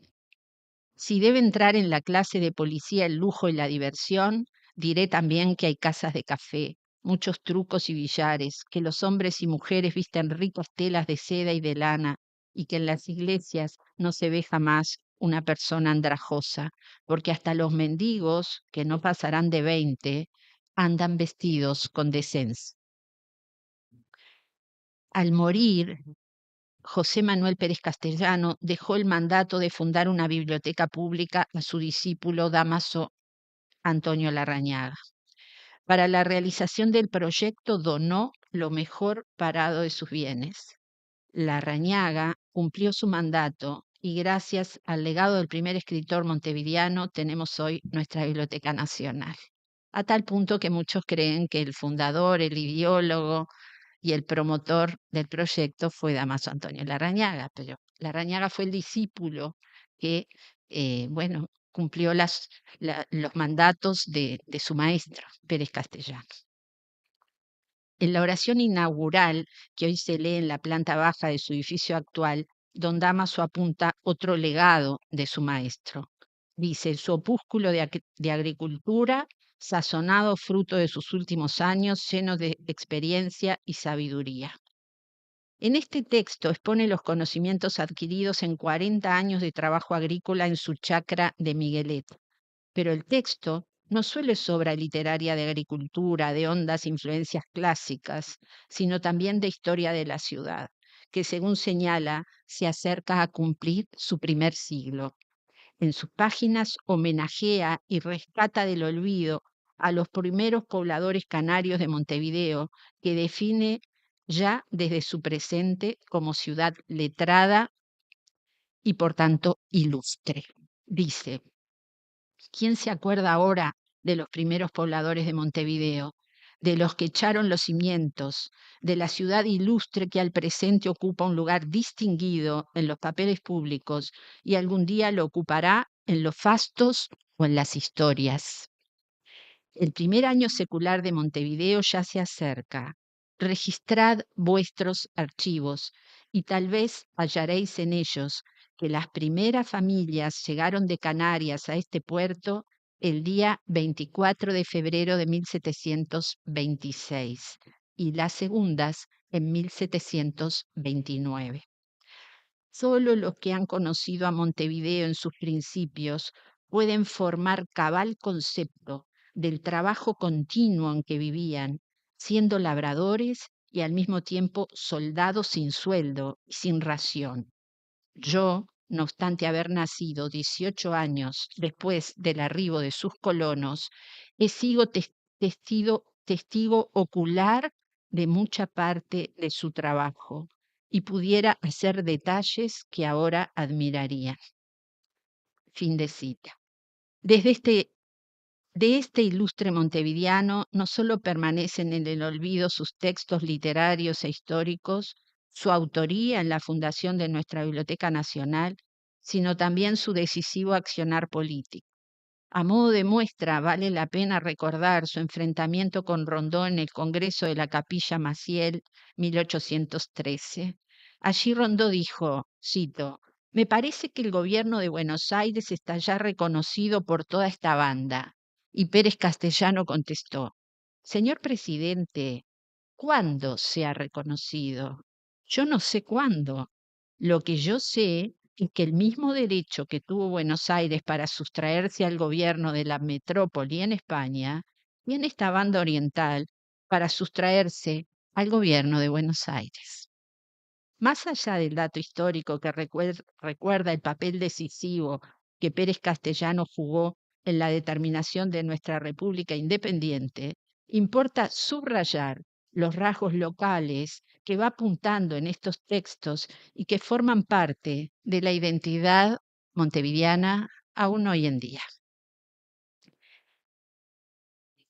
Speaker 5: si debe entrar en la clase de policía el lujo y la diversión, diré también que hay casas de café, muchos trucos y billares, que los hombres y mujeres visten ricas telas de seda y de lana, y que en las iglesias no se ve jamás una persona andrajosa, porque hasta los mendigos, que no pasarán de 20, andan vestidos con decencia. Al morir, José Manuel Pérez Castellano dejó el mandato de fundar una biblioteca pública a su discípulo Dámaso Antonio Larrañaga. Para la realización del proyecto donó lo mejor parado de sus bienes. Larrañaga cumplió su mandato y gracias al legado del primer escritor montevideano tenemos hoy nuestra Biblioteca Nacional. A tal punto que muchos creen que el fundador, el ideólogo y el promotor del proyecto fue Dámaso Antonio Larrañaga, pero Larrañaga fue el discípulo que, cumplió los mandatos de su maestro, Pérez Castellano. En la oración inaugural que hoy se lee en la planta baja de su edificio actual, don Dámaso apunta otro legado de su maestro. Dice: su opúsculo de agricultura, sazonado fruto de sus últimos años, lleno de experiencia y sabiduría. En este texto expone los conocimientos adquiridos en 40 años de trabajo agrícola en su chacra de Miguelet. Pero el texto no suele ser obra literaria de agricultura, de hondas influencias clásicas, sino también de historia de la ciudad, que según señala, se acerca a cumplir su primer siglo. En sus páginas homenajea y rescata del olvido a los primeros pobladores canarios de Montevideo, que define ya desde su presente como ciudad letrada y por tanto ilustre. Dice: ¿quién se acuerda ahora de los primeros pobladores de Montevideo, de los que echaron los cimientos, de la ciudad ilustre que al presente ocupa un lugar distinguido en los papeles públicos y algún día lo ocupará en los fastos o en las historias? El primer año secular de Montevideo ya se acerca. Registrad vuestros archivos y tal vez hallaréis en ellos que las primeras familias llegaron de Canarias a este puerto el día 24 de febrero de 1726 y las segundas en 1729. Solo los que han conocido a Montevideo en sus principios pueden formar cabal concepto del trabajo continuo en que vivían, siendo labradores y al mismo tiempo soldados sin sueldo y sin ración. Yo, no obstante haber nacido 18 años después del arribo de sus colonos, he sido testigo ocular de mucha parte de su trabajo. y pudiera hacer detalles que ahora admirarían. Fin de cita. De este ilustre montevideano no solo permanecen en el olvido sus textos literarios e históricos, su autoría en la fundación de nuestra Biblioteca Nacional, sino también su decisivo accionar político. A modo de muestra, vale la pena recordar su enfrentamiento con Rondó en el Congreso de la Capilla Maciel, 1813. Allí Rondó dijo, cito, «Me parece que el gobierno de Buenos Aires está ya reconocido por toda esta banda». Y Pérez Castellano contestó, «Señor presidente, ¿cuándo se ha reconocido? Yo no sé cuándo. Lo que yo sé es que el mismo derecho que tuvo Buenos Aires para sustraerse al gobierno de la metrópoli en España, tiene esta banda oriental para sustraerse al gobierno de Buenos Aires». Más allá del dato histórico que recuerda el papel decisivo que Pérez Castellano jugó en la determinación de nuestra República independiente, importa subrayar los rasgos locales que va apuntando en estos textos y que forman parte de la identidad montevideana aún hoy en día.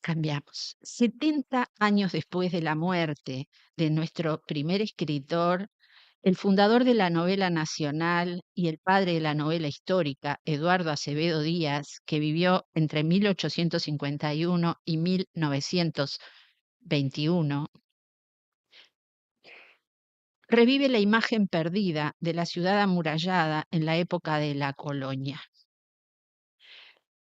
Speaker 5: Cambiamos. 70 años después de la muerte de nuestro primer escritor, el fundador de la novela nacional y el padre de la novela histórica, Eduardo Acevedo Díaz, que vivió entre 1851 y 1921, revive la imagen perdida de la ciudad amurallada en la época de la colonia.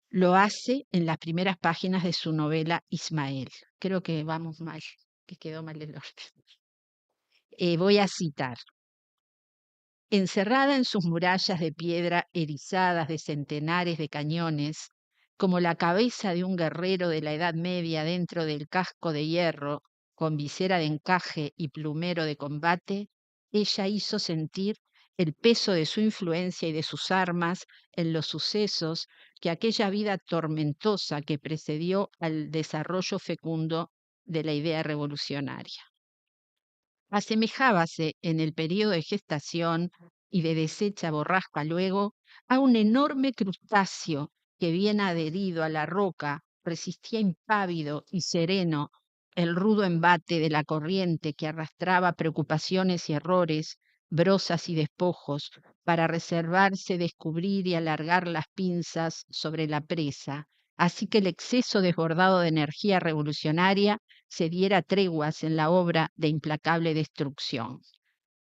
Speaker 5: Lo hace en las primeras páginas de su novela Ismael. Creo que vamos mal, que quedó mal el orden. Voy a citar. Encerrada en sus murallas de piedra erizadas de centenares de cañones, como la cabeza de un guerrero de la Edad Media dentro del casco de hierro, con visera de encaje y plumero de combate, ella hizo sentir el peso de su influencia y de sus armas en los sucesos que aquella vida tormentosa que precedió al desarrollo fecundo de la idea revolucionaria. Asemejábase en el período de gestación y de deshecha borrasca luego a un enorme crustáceo que, bien adherido a la roca, resistía impávido y sereno el rudo embate de la corriente que arrastraba preocupaciones y errores, brozas y despojos, para reservarse, descubrir y alargar las pinzas sobre la presa, así que el exceso desbordado de energía revolucionaria se diera treguas en la obra de implacable destrucción.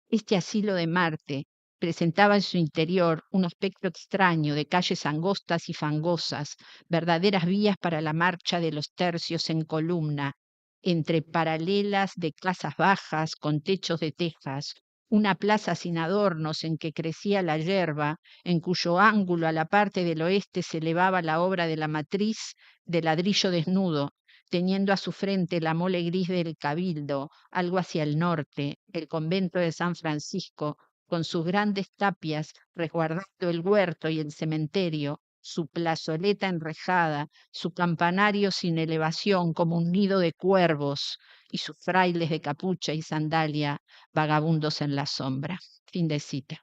Speaker 5: Este asilo de Marte presentaba en su interior un aspecto extraño de calles angostas y fangosas, verdaderas vías para la marcha de los tercios en columna, entre paralelas de casas bajas con techos de tejas, una plaza sin adornos en que crecía la yerba, en cuyo ángulo a la parte del oeste se elevaba la obra de la matriz de ladrillo desnudo, teniendo a su frente la mole gris del Cabildo, algo hacia el norte, el convento de San Francisco, con sus grandes tapias resguardando el huerto y el cementerio, su plazoleta enrejada, su campanario sin elevación como un nido de cuervos, y sus frailes de capucha y sandalia, vagabundos en la sombra. Fin de cita.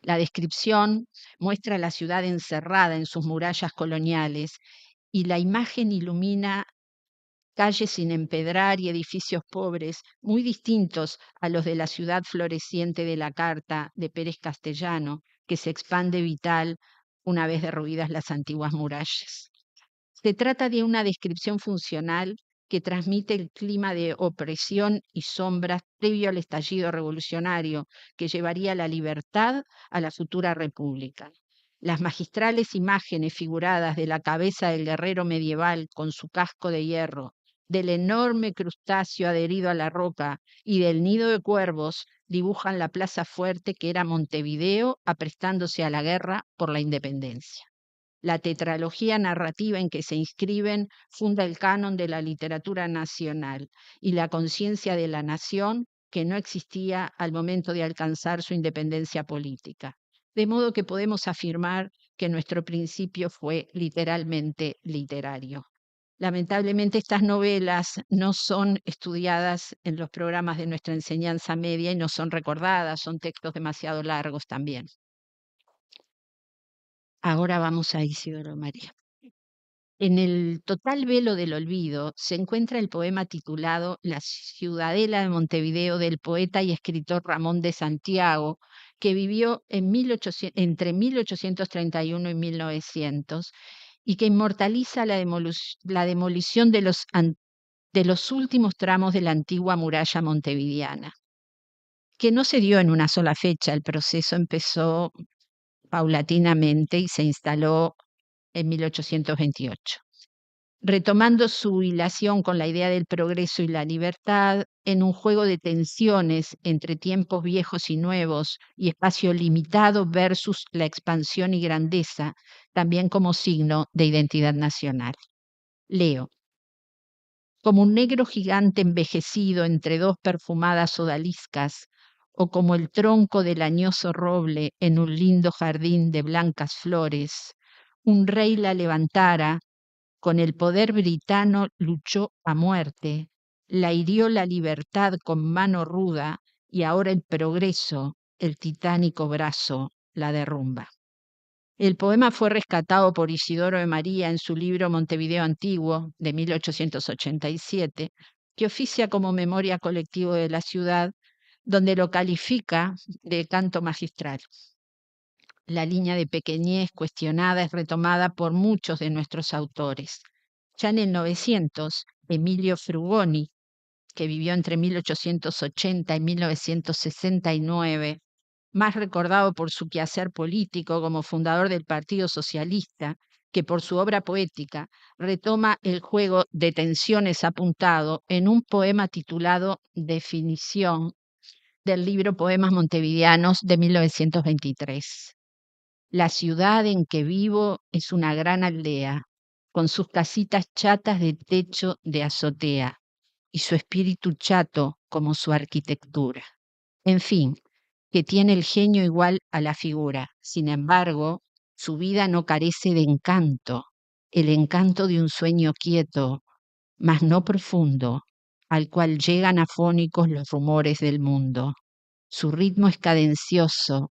Speaker 5: La descripción muestra la ciudad encerrada en sus murallas coloniales y la imagen ilumina calles sin empedrar y edificios pobres, muy distintos a los de la ciudad floreciente de la Carta de Pérez Castellano, que se expande vital una vez derruidas las antiguas murallas. Se trata de una descripción funcional que transmite el clima de opresión y sombras previo al estallido revolucionario que llevaría la libertad a la futura república. Las magistrales imágenes figuradas de la cabeza del guerrero medieval con su casco de hierro, del enorme crustáceo adherido a la roca y del nido de cuervos dibujan la plaza fuerte que era Montevideo aprestándose a la guerra por la independencia. La tetralogía narrativa en que se inscriben funda el canon de la literatura nacional y la conciencia de la nación que no existía al momento de alcanzar su independencia política. De modo que podemos afirmar que nuestro principio fue literalmente literario. Lamentablemente estas novelas no son estudiadas en los programas de nuestra enseñanza media y no son recordadas, son textos demasiado largos también. Ahora vamos a Isidoro María. En el total velo del olvido se encuentra el poema titulado La Ciudadela de Montevideo del poeta y escritor Ramón de Santiago, que vivió entre 1831 y 1900 y que inmortaliza la demolición de los últimos tramos de la antigua muralla montevideana, que no se dio en una sola fecha. El proceso empezó paulatinamente y se instaló en 1828. Retomando su hilación con la idea del progreso y la libertad, en un juego de tensiones entre tiempos viejos y nuevos y espacio limitado versus la expansión y grandeza, también como signo de identidad nacional. Leo. Como un negro gigante envejecido entre dos perfumadas odaliscas, o como el tronco del añoso roble en un lindo jardín de blancas flores, un rey la levantara, con el poder britano luchó a muerte, la hirió la libertad con mano ruda y ahora el progreso, el titánico brazo, la derrumba. El poema fue rescatado por Isidoro de María en su libro Montevideo Antiguo, de 1887, que oficia como memoria colectiva de la ciudad, donde lo califica de canto magistral. La línea de pequeñez cuestionada es retomada por muchos de nuestros autores. Ya en el 900, Emilio Frugoni, que vivió entre 1880 y 1969, más recordado por su quehacer político como fundador del Partido Socialista que por su obra poética, retoma el juego de tensiones apuntado en un poema titulado Definición del libro Poemas Montevideanos de 1923. La ciudad en que vivo es una gran aldea, con sus casitas chatas de techo de azotea, y su espíritu chato como su arquitectura. En fin, que tiene el genio igual a la figura. Sin embargo, su vida no carece de encanto, el encanto de un sueño quieto, mas no profundo, al cual llegan afónicos los rumores del mundo. Su ritmo es cadencioso,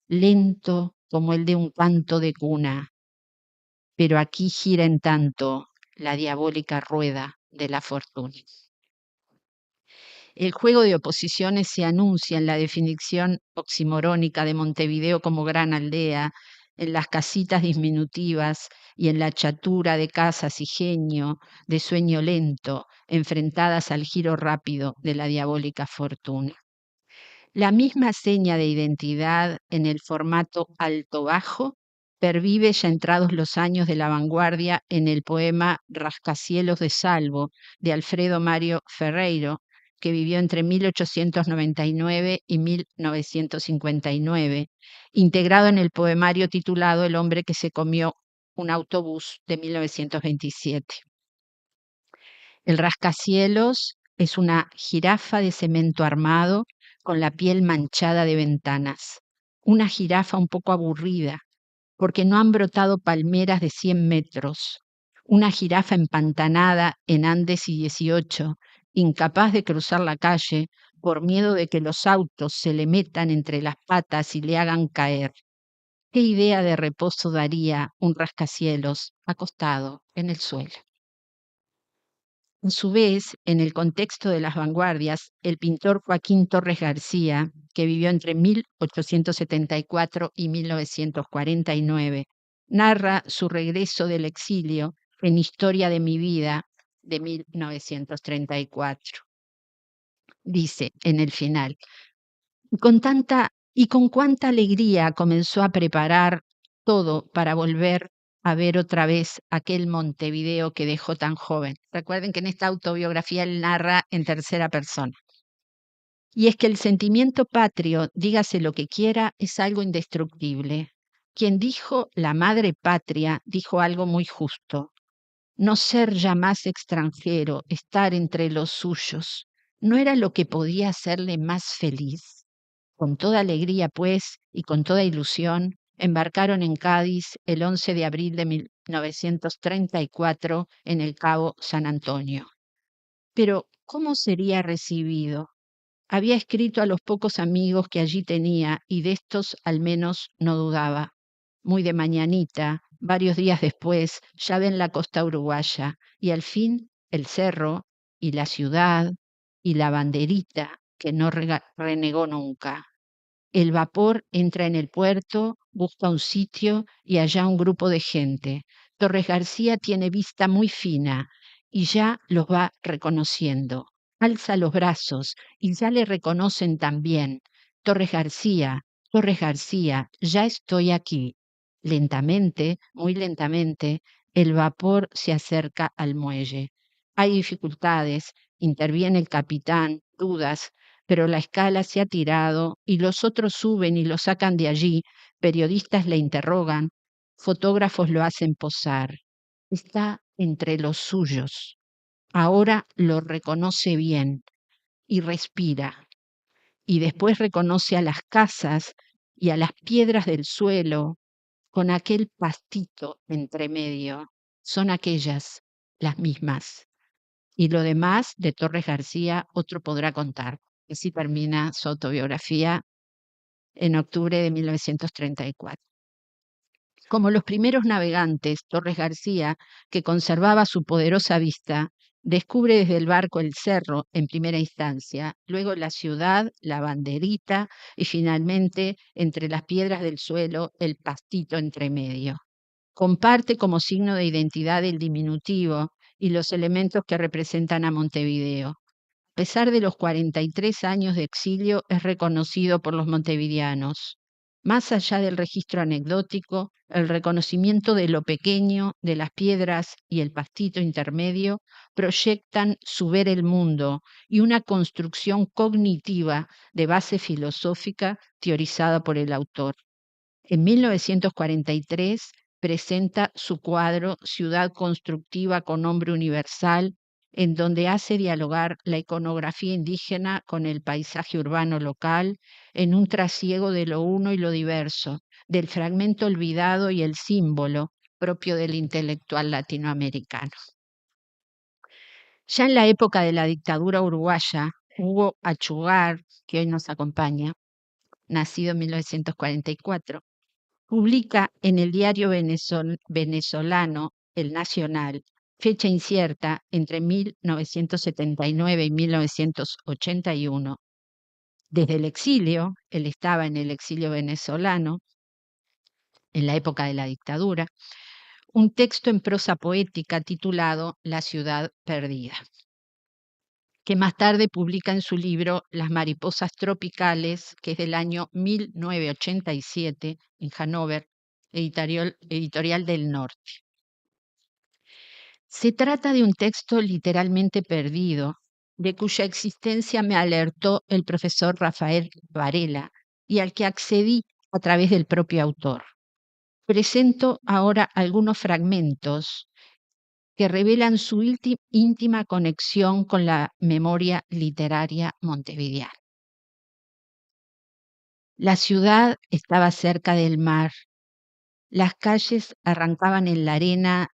Speaker 5: lento como el de un canto de cuna, pero aquí gira en tanto la diabólica rueda de la fortuna. El juego de oposiciones se anuncia en la definición oximorónica de Montevideo como gran aldea, en las casitas disminutivas y en la chatura de casas y genio, de sueño lento, enfrentadas al giro rápido de la diabólica fortuna. La misma seña de identidad en el formato alto-bajo pervive ya entrados los años de la vanguardia en el poema Rascacielos de Salvo de Alfredo Mario Ferreiro, que vivió entre 1899 y 1959, integrado en el poemario titulado El hombre que se comió un autobús de 1927. El rascacielos es una jirafa de cemento armado con la piel manchada de ventanas. Una jirafa un poco aburrida, porque no han brotado palmeras de 100 metros. Una jirafa empantanada en Andes y 18, incapaz de cruzar la calle por miedo de que los autos se le metan entre las patas y le hagan caer. ¿Qué idea de reposo daría un rascacielos acostado en el suelo? A su vez, en el contexto de las vanguardias, el pintor Joaquín Torres García, que vivió entre 1874 y 1949, narra su regreso del exilio en Historia de mi vida de 1934. Dice en el final, con cuánta alegría comenzó a preparar todo para volver a ver otra vez aquel Montevideo que dejó tan joven. Recuerden que en esta autobiografía él narra en tercera persona. Y es que el sentimiento patrio, dígase lo que quiera, es algo indestructible. Quien dijo la madre patria dijo algo muy justo. No ser ya más extranjero, estar entre los suyos, ¿no era lo que podía hacerle más feliz? Con toda alegría, pues, y con toda ilusión, embarcaron en Cádiz el 11 de abril de 1934 en el Cabo San Antonio. Pero, ¿cómo sería recibido? Había escrito a los pocos amigos que allí tenía y de estos al menos no dudaba. Muy de mañanita, varios días después, ya ven la costa uruguaya y al fin el cerro y la ciudad y la banderita que no renegó nunca. El vapor entra en el puerto, busca un sitio y allá un grupo de gente. Torres García tiene vista muy fina y ya los va reconociendo. Alza los brazos y ya le reconocen también. Torres García, ya estoy aquí. Lentamente, muy lentamente, el vapor se acerca al muelle. Hay dificultades, interviene el capitán, dudas, pero la escala se ha tirado y los otros suben y lo sacan de allí, periodistas le interrogan, fotógrafos lo hacen posar. Está entre los suyos. Ahora lo reconoce bien y respira. Y después reconoce a las casas y a las piedras del suelo con aquel pastito entre medio. Son aquellas, las mismas. Y lo demás de Torres García otro podrá contar. Así termina su autobiografía en octubre de 1934. Como los primeros navegantes, Torres García, que conservaba su poderosa vista, descubre desde el barco el cerro en primera instancia, luego la ciudad, la banderita y finalmente, entre las piedras del suelo, el pastito entre medio. Comparte como signo de identidad el diminutivo y los elementos que representan a Montevideo. A pesar de los 43 años de exilio, es reconocido por los montevideanos. Más allá del registro anecdótico, el reconocimiento de lo pequeño, de las piedras y el pastito intermedio proyectan su ver el mundo y una construcción cognitiva de base filosófica teorizada por el autor. En 1943 presenta su cuadro Ciudad constructiva con hombre universal, en donde hace dialogar la iconografía indígena con el paisaje urbano local en un trasiego de lo uno y lo diverso, del fragmento olvidado y el símbolo propio del intelectual latinoamericano. Ya en la época de la dictadura uruguaya, Hugo Achugar, que hoy nos acompaña, nacido en 1944, publica en el diario venezolano El Nacional, fecha incierta entre 1979 y 1981. Desde el exilio, él estaba en el exilio venezolano, en la época de la dictadura, un texto en prosa poética titulado La ciudad perdida, que más tarde publica en su libro Las mariposas tropicales, que es del año 1987, en Hannover, editorial del Norte. Se trata de un texto literalmente perdido, de cuya existencia me alertó el profesor Rafael Varela y al que accedí a través del propio autor. Presento ahora algunos fragmentos que revelan su íntima conexión con la memoria literaria montevideana. La ciudad estaba cerca del mar. Las calles arrancaban en la arena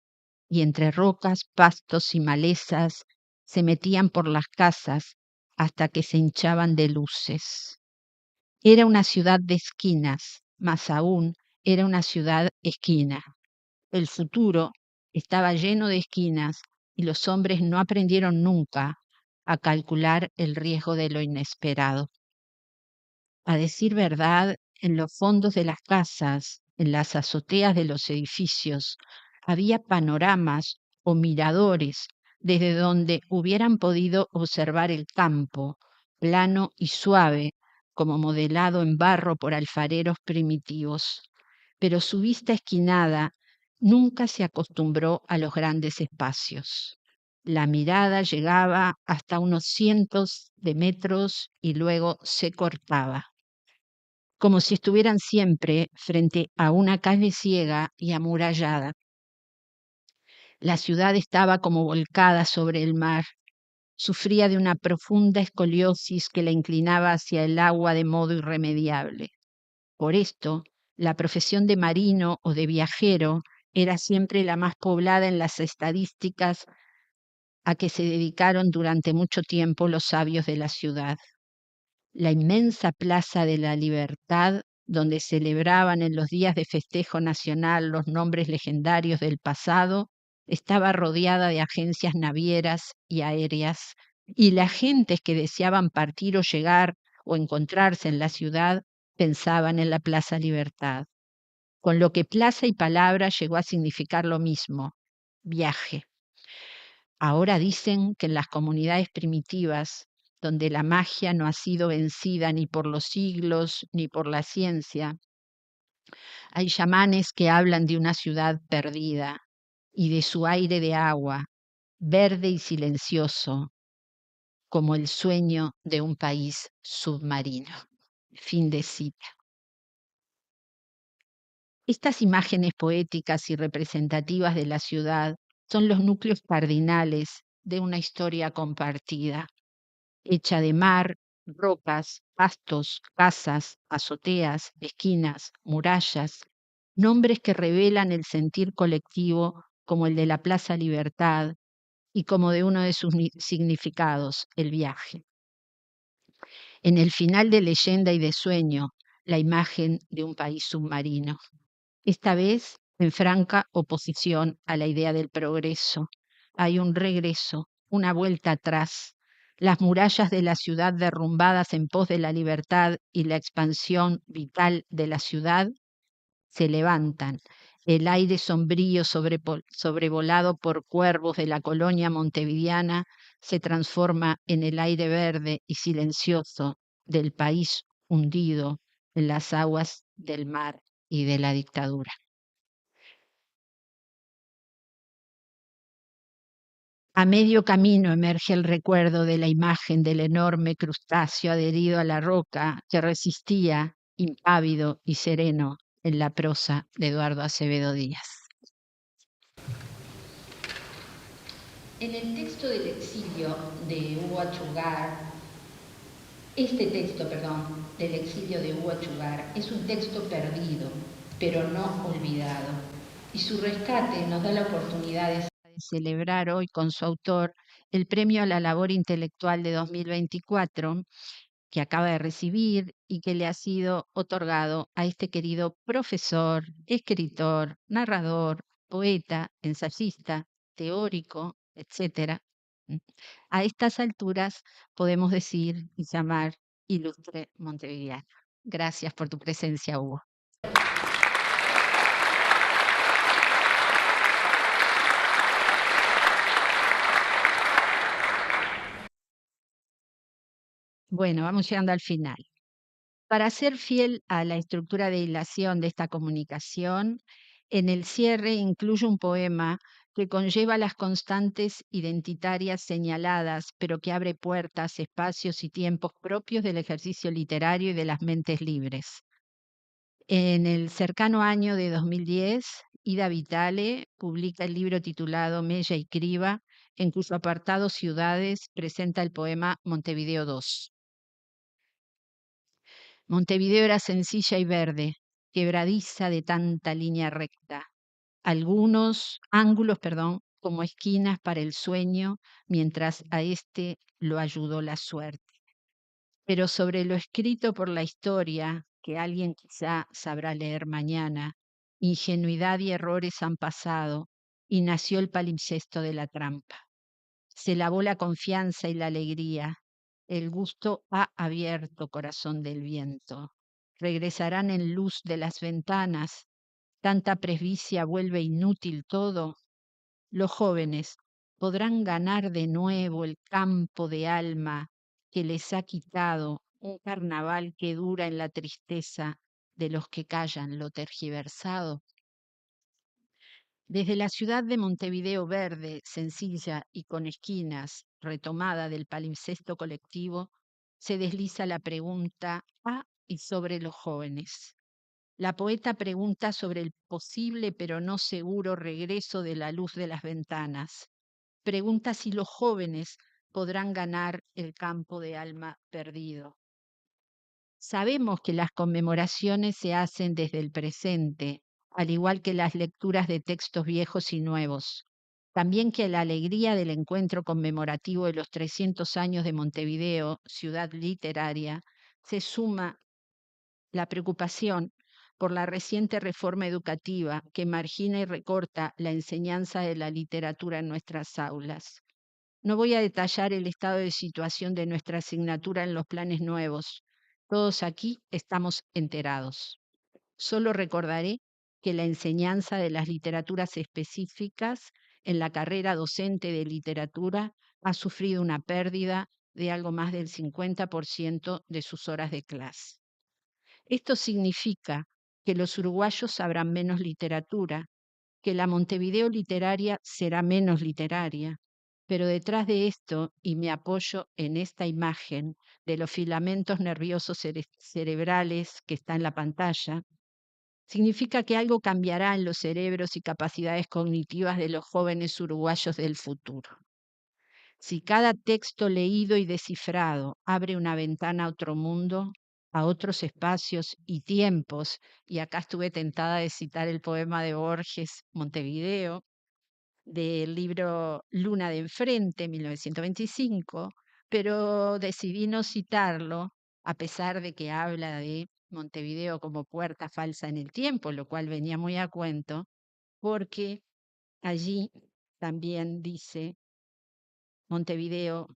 Speaker 5: y entre rocas, pastos y malezas se metían por las casas hasta que se hinchaban de luces. Era una ciudad de esquinas, más aún era una ciudad esquina. El futuro estaba lleno de esquinas y los hombres no aprendieron nunca a calcular el riesgo de lo inesperado. A decir verdad, en los fondos de las casas, en las azoteas de los edificios, había panoramas o miradores desde donde hubieran podido observar el campo, plano y suave, como modelado en barro por alfareros primitivos. Pero su vista esquinada nunca se acostumbró a los grandes espacios. La mirada llegaba hasta unos cientos de metros y luego se cortaba, como si estuvieran siempre frente a una calle ciega y amurallada. La ciudad estaba como volcada sobre el mar, sufría de una profunda escoliosis que la inclinaba hacia el agua de modo irremediable. Por esto, la profesión de marino o de viajero Era siempre la más poblada en las estadísticas a que se dedicaron durante mucho tiempo los sabios de la ciudad. La inmensa Plaza de la Libertad, donde celebraban en los días de festejo nacional los nombres legendarios del pasado, estaba rodeada de agencias navieras y aéreas, y las gentes que deseaban partir o llegar o encontrarse en la ciudad pensaban en la Plaza Libertad, con lo que plaza y palabra llegó a significar lo mismo, viaje. Ahora dicen que en las comunidades primitivas, donde la magia no ha sido vencida ni por los siglos ni por la ciencia, hay chamanes que hablan de una ciudad perdida y de su aire de agua, verde y silencioso, como el sueño de un país submarino. Fin de cita. Estas imágenes poéticas y representativas de la ciudad son los núcleos cardinales de una historia compartida, hecha de mar, rocas, pastos, casas, azoteas, esquinas, murallas, nombres que revelan el sentir colectivo como el de la Plaza Libertad y como de uno de sus significados, el viaje. En el final de Leyenda y de Sueño, la imagen de un país submarino, esta vez en franca oposición a la idea del progreso. Hay un regreso, una vuelta atrás. Las murallas de la ciudad derrumbadas en pos de la libertad y la expansión vital de la ciudad se levantan. El aire sombrío sobrevolado por cuervos de la colonia montevideana se transforma en el aire verde y silencioso del país hundido en las aguas del mar y de la dictadura. A medio camino emerge el recuerdo de la imagen del enorme crustáceo adherido a la roca que resistía, impávido y sereno, en la prosa de Eduardo Acevedo Díaz. En el texto del exilio de Hugo Achugar, del exilio de Hugo Achugar es un texto perdido, pero no olvidado, y su rescate nos da la oportunidad de celebrar hoy con su autor el Premio a la Labor Intelectual de 2024, que acaba de recibir y que le ha sido otorgado a este querido profesor, escritor, narrador, poeta, ensayista, teórico, etcétera. A estas alturas podemos decir y llamar ilustre montevideano. Gracias por tu presencia, Hugo. Bueno, vamos llegando al final. Para ser fiel a la estructura de hilación de esta comunicación, en el cierre incluye un poema que conlleva las constantes identitarias señaladas, pero que abre puertas, espacios y tiempos propios del ejercicio literario y de las mentes libres. En el cercano año de 2010, Ida Vitale publica el libro titulado Mella y Criba, en cuyo apartado Ciudades presenta el poema Montevideo II. Montevideo era sencilla y verde, quebradiza de tanta línea recta. Algunos ángulos, como esquinas para el sueño, mientras a este lo ayudó la suerte. Pero sobre lo escrito por la historia, que alguien quizá sabrá leer mañana, ingenuidad y errores han pasado, y nació el palimpsesto de la trampa. Se lavó la confianza y la alegría, el gusto ha abierto corazón del viento. Regresarán en luz de las ventanas, tanta presbicia vuelve inútil todo. Los jóvenes podrán ganar de nuevo el campo de alma que les ha quitado un carnaval que dura en la tristeza de los que callan lo tergiversado. Desde la ciudad de Montevideo verde, sencilla y con esquinas, retomada del palimpsesto colectivo, se desliza la pregunta a y sobre los jóvenes. La poeta pregunta sobre el posible pero no seguro regreso de la luz de las ventanas. Pregunta si los jóvenes podrán ganar el campo de alma perdido. Sabemos que las conmemoraciones se hacen desde el presente, al igual que las lecturas de textos viejos y nuevos. También que a la alegría del encuentro conmemorativo de los 300 años de Montevideo, ciudad literaria, se suma la preocupación por la reciente reforma educativa que margina y recorta la enseñanza de la literatura en nuestras aulas. No voy a detallar el estado de situación de nuestra asignatura en los planes nuevos. Todos aquí estamos enterados. Solo recordaré que la enseñanza de las literaturas específicas en la carrera docente de literatura ha sufrido una pérdida de algo más del 50% de sus horas de clase. Esto significa que los uruguayos sabrán menos literatura, que la Montevideo literaria será menos literaria, pero detrás de esto, y me apoyo en esta imagen de los filamentos nerviosos cerebrales que está en la pantalla, significa que algo cambiará en los cerebros y capacidades cognitivas de los jóvenes uruguayos del futuro. Si cada texto leído y descifrado abre una ventana a otro mundo, a otros espacios y tiempos, y acá estuve tentada de citar el poema de Borges, Montevideo, del libro Luna de Enfrente, 1925, pero decidí no citarlo, a pesar de que habla de Montevideo como puerta falsa en el tiempo, lo cual venía muy a cuento, porque allí también dice: Montevideo,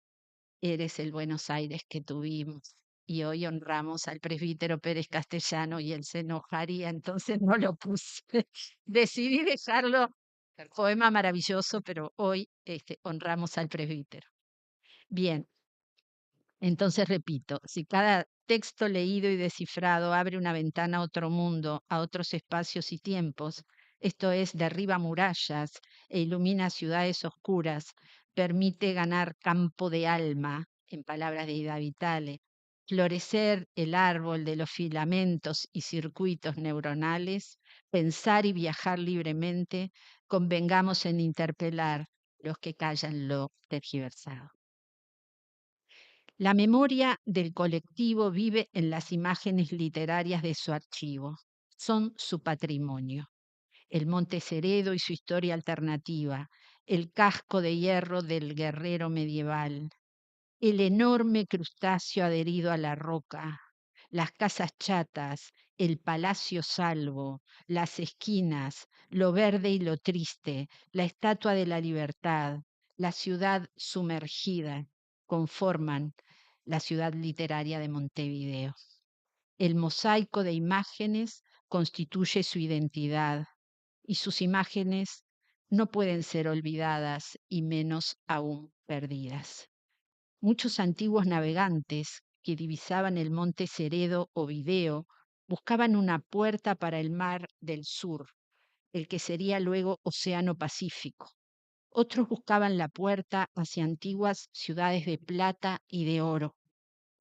Speaker 5: eres el Buenos Aires que tuvimos. Y hoy honramos al presbítero Pérez Castellano y él se enojaría, entonces no lo puse. Decidí dejarlo, el poema maravilloso, pero hoy honramos al presbítero. Bien, entonces repito, si cada texto leído y descifrado abre una ventana a otro mundo, a otros espacios y tiempos, esto es, derriba murallas e ilumina ciudades oscuras, permite ganar campo de alma, en palabras de Ida Vitale, florecer el árbol de los filamentos y circuitos neuronales, pensar y viajar libremente, convengamos en interpelar los que callan lo tergiversado. La memoria del colectivo vive en las imágenes literarias de su archivo. Son su patrimonio. El Monte Ceredo y su historia alternativa, el casco de hierro del guerrero medieval, el enorme crustáceo adherido a la roca, las casas chatas, el palacio salvo, las esquinas, lo verde y lo triste, la estatua de la libertad, la ciudad sumergida, conforman la ciudad literaria de Montevideo. El mosaico de imágenes constituye su identidad y sus imágenes no pueden ser olvidadas y menos aún perdidas. Muchos antiguos navegantes que divisaban el monte Ceredo o Video buscaban una puerta para el mar del sur, el que sería luego Océano Pacífico. Otros buscaban la puerta hacia antiguas ciudades de plata y de oro.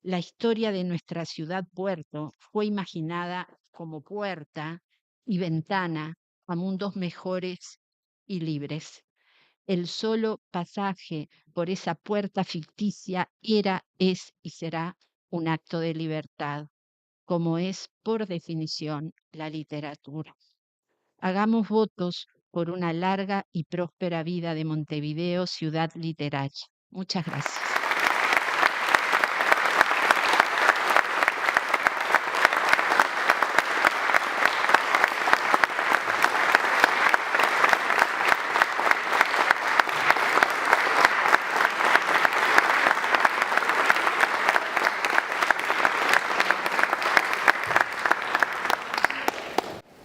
Speaker 5: La historia de nuestra ciudad-puerto fue imaginada como puerta y ventana a mundos mejores y libres. El solo pasaje por esa puerta ficticia era, es y será un acto de libertad, como es por definición la literatura. Hagamos votos por una larga y próspera vida de Montevideo, ciudad literaria. Muchas gracias.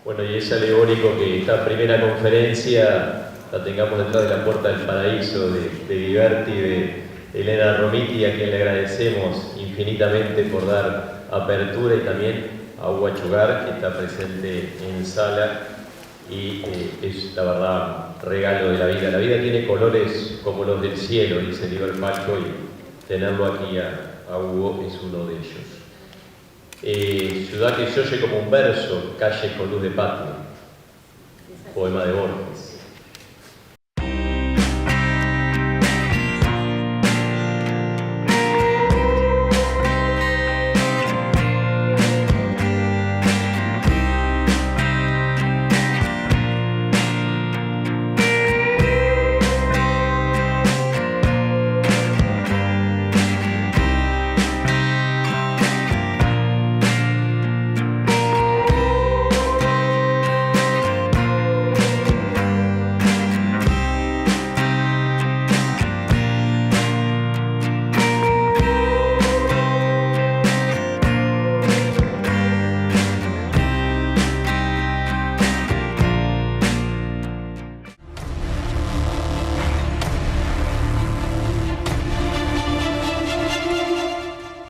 Speaker 1: Bueno, y es alegórico que esta primera conferencia la tengamos detrás de la Puerta del Paraíso de Viverti, de Elena Romiti, a quien le agradecemos infinitamente por dar apertura, y también a Hugo Achugar, que está presente en sala, y es la verdad regalo de la vida. La vida tiene colores como los del cielo, dice Liber Pacho, y tenerlo aquí a Hugo es uno de ellos. Ciudad que se oye como un verso, calle con luz de patio, poema de Borges.